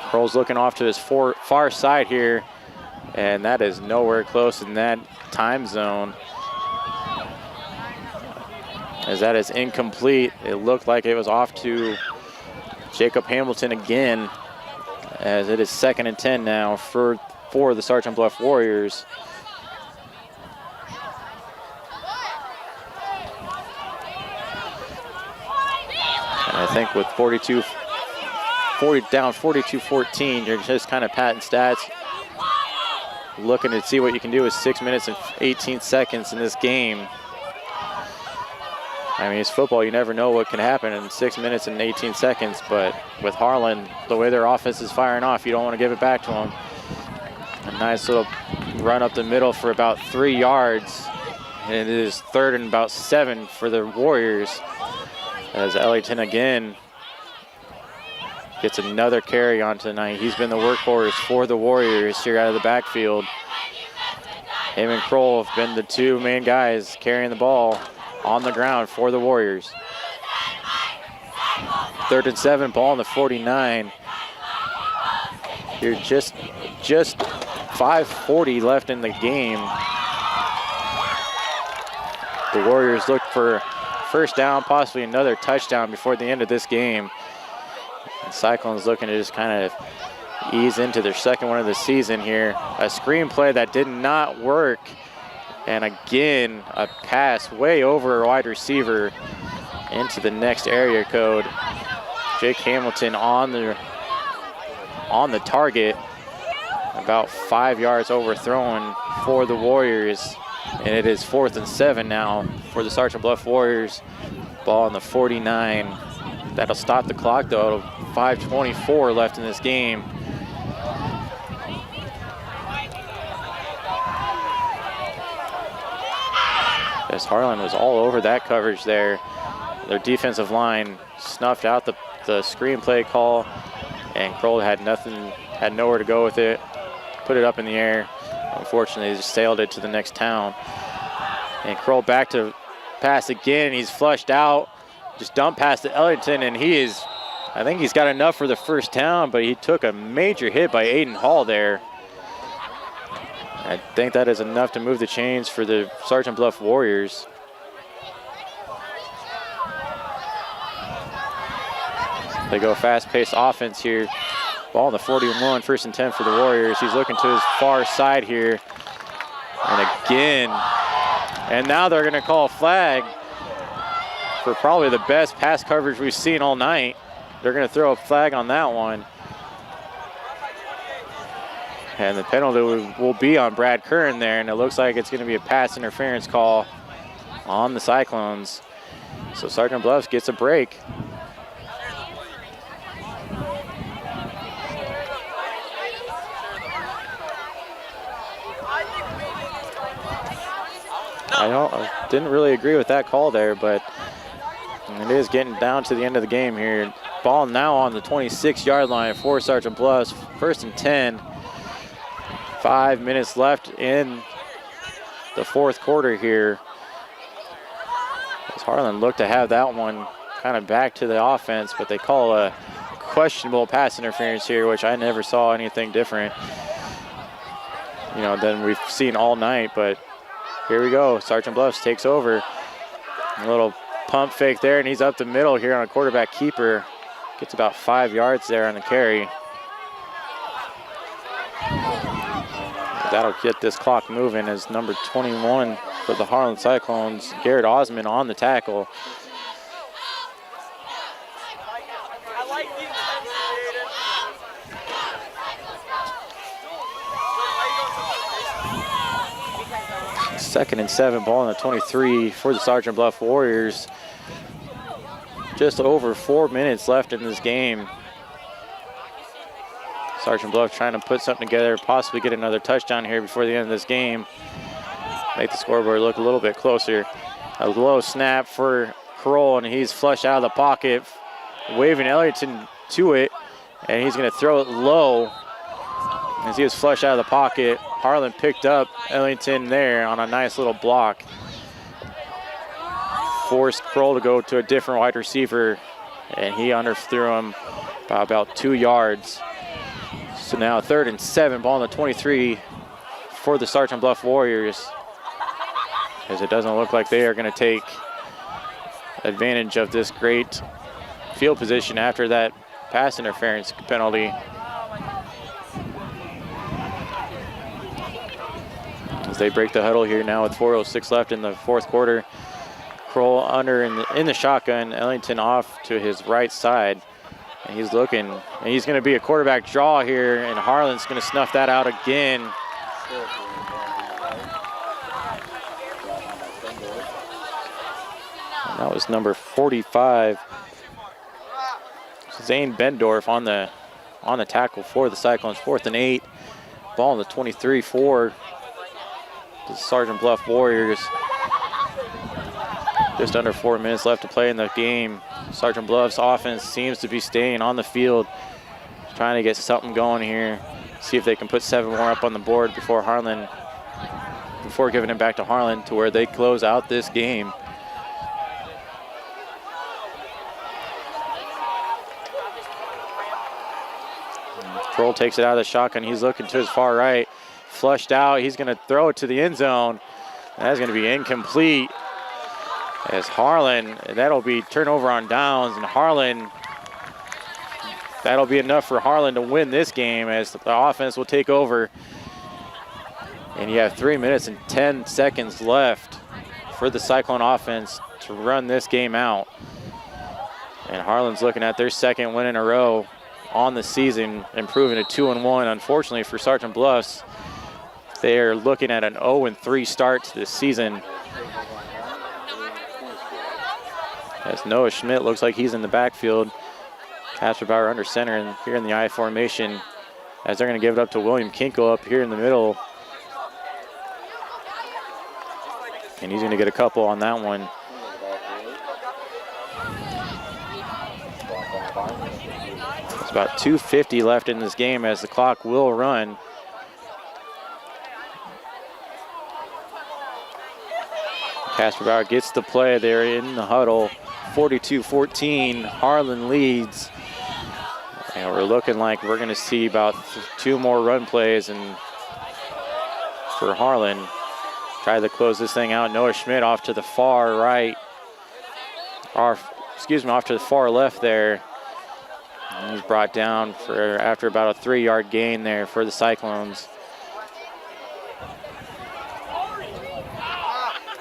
Kroll's looking off to his far side here, and that is nowhere close in that time zone, as that is incomplete. It looked like it was off to Jacob Hamilton again. as it is 2nd and 10 now for the Sergeant Bluff Warriors. And I think with 42-14, you're just kind of patting stats, looking to see what you can do with 6 minutes and 18 seconds in this game. I mean, it's football. You never know what can happen in 6 minutes and 18 seconds, but with Harlan, the way their offense is firing off, you don't want to give it back to them. A nice little run up the middle for about 3 yards, and it is 3rd and about 7 for the Warriors, as Ellington again gets another carry on tonight. He's been the workhorse for the Warriors here out of the backfield. Him and Kroll have been the 2 main guys carrying the ball on the ground for the Warriors. 3rd and 7, ball on the 49. You're just 5:40 left in the game. The Warriors look for first down, possibly another touchdown before the end of this game. And Cyclones looking to just kind of ease into their second one of the season here. A screen play that did not work. And again, a pass way over a wide receiver into the next area code. Jake Hamilton on the target, about 5 yards overthrown for the Warriors. And it is 4th and 7 now for the Sergeant Bluff Warriors. Ball on the 49. That'll stop the clock though. 5:24 left in this game. As Harlan was all over that coverage there. Their defensive line snuffed out the screenplay call, and Kroll had nowhere to go with it. Put it up in the air. Unfortunately, they just sailed it to the next town. And Kroll back to pass again. He's flushed out. Just dump pass to Ellington, and I think he's got enough for the first down, but he took a major hit by Aiden Hall there. I think that is enough to move the chains for the Sergeant Bluff Warriors. They go fast-paced offense here. Ball on the 41, 1st and 10 for the Warriors. He's looking to his far side here. And again, and now they're gonna call a flag for probably the best pass coverage we've seen all night. They're gonna throw a flag on that one. And the penalty will be on Brad Curran there, and it looks like it's gonna be a pass interference call on the Cyclones. So Sergeant Bluffs gets a break. I didn't really agree with that call there, but it is getting down to the end of the game here. Ball now on the 26-yard line for Sergeant Bluffs. 1st and 10. 5 minutes left in the 4th quarter here. As Harlan looked to have that one kind of back to the offense, but they call a questionable pass interference here, which I never saw anything different, than we've seen all night. But here we go. Sergeant Bluffs takes over. A little pump fake there, and he's up the middle here on a quarterback keeper. Gets about 5 yards there on the carry. That'll get this clock moving as number 21 for the Harlan Cyclones, Garrett Osmond, on the tackle. Second and 7, ball on the 23 for the Sergeant Bluff Warriors. Just over 4 minutes left in this game. Sergeant Bluff trying to put something together, possibly get another touchdown here before the end of this game. Make the scoreboard look a little bit closer. A low snap for Kroll, and he's flushed out of the pocket, waving Ellington to it, and he's going to throw it low. As he was flushed out of the pocket, Harlan picked up Ellington there on a nice little block. Forced Kroll to go to a different wide receiver, and he underthrew him by about 2 yards. So now 3rd and 7, ball on the 23 for the Sergeant Bluff Warriors, as it doesn't look like they are going to take advantage of this great field position after that pass interference penalty. as they break the huddle here now with 4:06 left in the fourth quarter. Kroll under in the shotgun, Ellington off to his right side. And he's looking, and he's going to be a quarterback draw here, and Harlan's going to snuff that out again. And that was number 45. Zane Bendorf on the tackle for the Cyclones. 4th and 8. Ball on the 23 for the Sergeant Bluff Warriors. Just under 4 minutes left to play in the game. Sergeant Bluff's offense seems to be staying on the field, trying to get something going here. See if they can put 7 more up on the board before giving it back to Harlan to where they close out this game. Kroll takes it out of the shotgun. He's looking to his far right. Flushed out. He's going to throw it to the end zone. That's going to be incomplete. As Harlan, that'll be turnover on downs, and Harlan, that'll be enough for Harlan to win this game as the offense will take over. And you have 3 minutes and 10 seconds left for the Cyclone offense to run this game out. And Harlan's looking at their second win in a row on the season, improving to 2-1. Unfortunately for Sergeant Bluffs, they are looking at an 0-3 start to this season. As Noah Schmidt looks like he's in the backfield. Casper Bauer under center and here in the I formation as they're going to give it up to William Kinkle up here in the middle. And he's going to get a couple on that one. There's about 2:50 left in this game as the clock will run. Casper Bauer gets the play there in the huddle. 42-14, Harlan leads. And we're looking like we're going to see about 2 more run plays and for Harlan. Try to close this thing out. Noah Schmidt off to the far right. Off to the far left there. And he's brought down after about a 3-yard gain there for the Cyclones.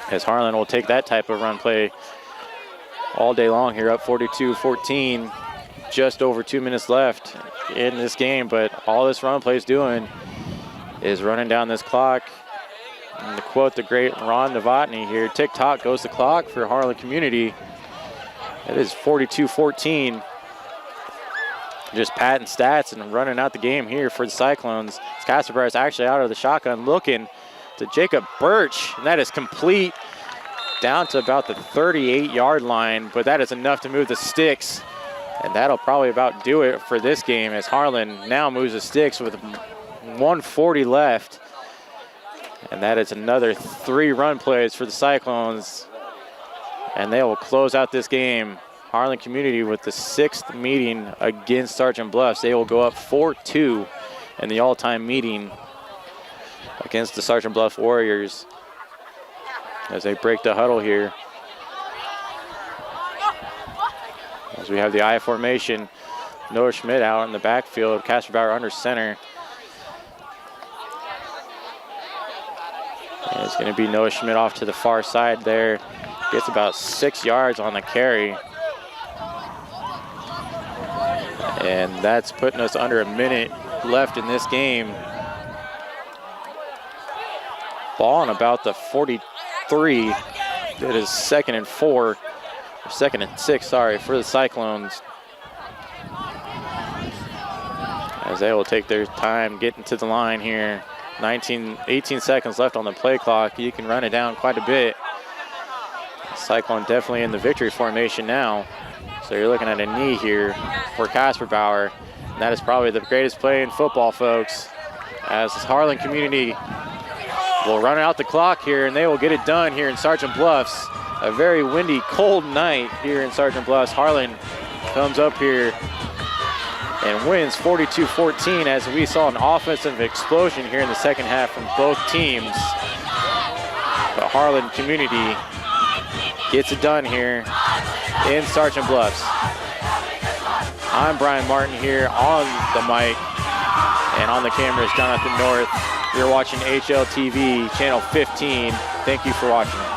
As Harlan will take that type of run play all day long here, up 42-14. Just over 2 minutes left in this game, but all this run play is doing is running down this clock. And to quote the great Ron Novotny here, tick-tock goes the clock for Harlan Community. It is 42-14. Just padding stats and running out the game here for the Cyclones. Casper is actually out of the shotgun looking to Jacob Birch, and that is complete down to about the 38-yard line, but that is enough to move the sticks, and that'll probably about do it for this game as Harlan now moves the sticks with 1:40 left, and that is another 3 run plays for the Cyclones, and they will close out this game. Harlan Community with the 6th meeting against Sergeant Bluffs. They will go up 4-2 in the all-time meeting against the Sergeant Bluff Warriors as they break the huddle here. As we have the I formation, Noah Schmidt out in the backfield, Casper Bauer under center. And it's going to be Noah Schmidt off to the far side there. Gets about 6 yards on the carry. And that's putting us under a minute left in this game. Ball on about the 43. It is 2nd and 4, or 2nd and 6, sorry, for the Cyclones. As they will take their time getting to the line here. 18 seconds left on the play clock. You can run it down quite a bit. Cyclone definitely in the victory formation now. So you're looking at a knee here for Casper Bauer. And that is probably the greatest play in football, folks. As Harlan Community will run out the clock here, and they will get it done here in Sergeant Bluffs. A very windy, cold night here in Sergeant Bluffs. Harlan comes up here and wins 42-14 as we saw an offensive explosion here in the second half from both teams. But Harlan Community gets it done here in Sergeant Bluffs. I'm Brian Martin here on the mic, And on the camera is Jonathan North. You're watching HLTV, Channel 15. Thank you for watching.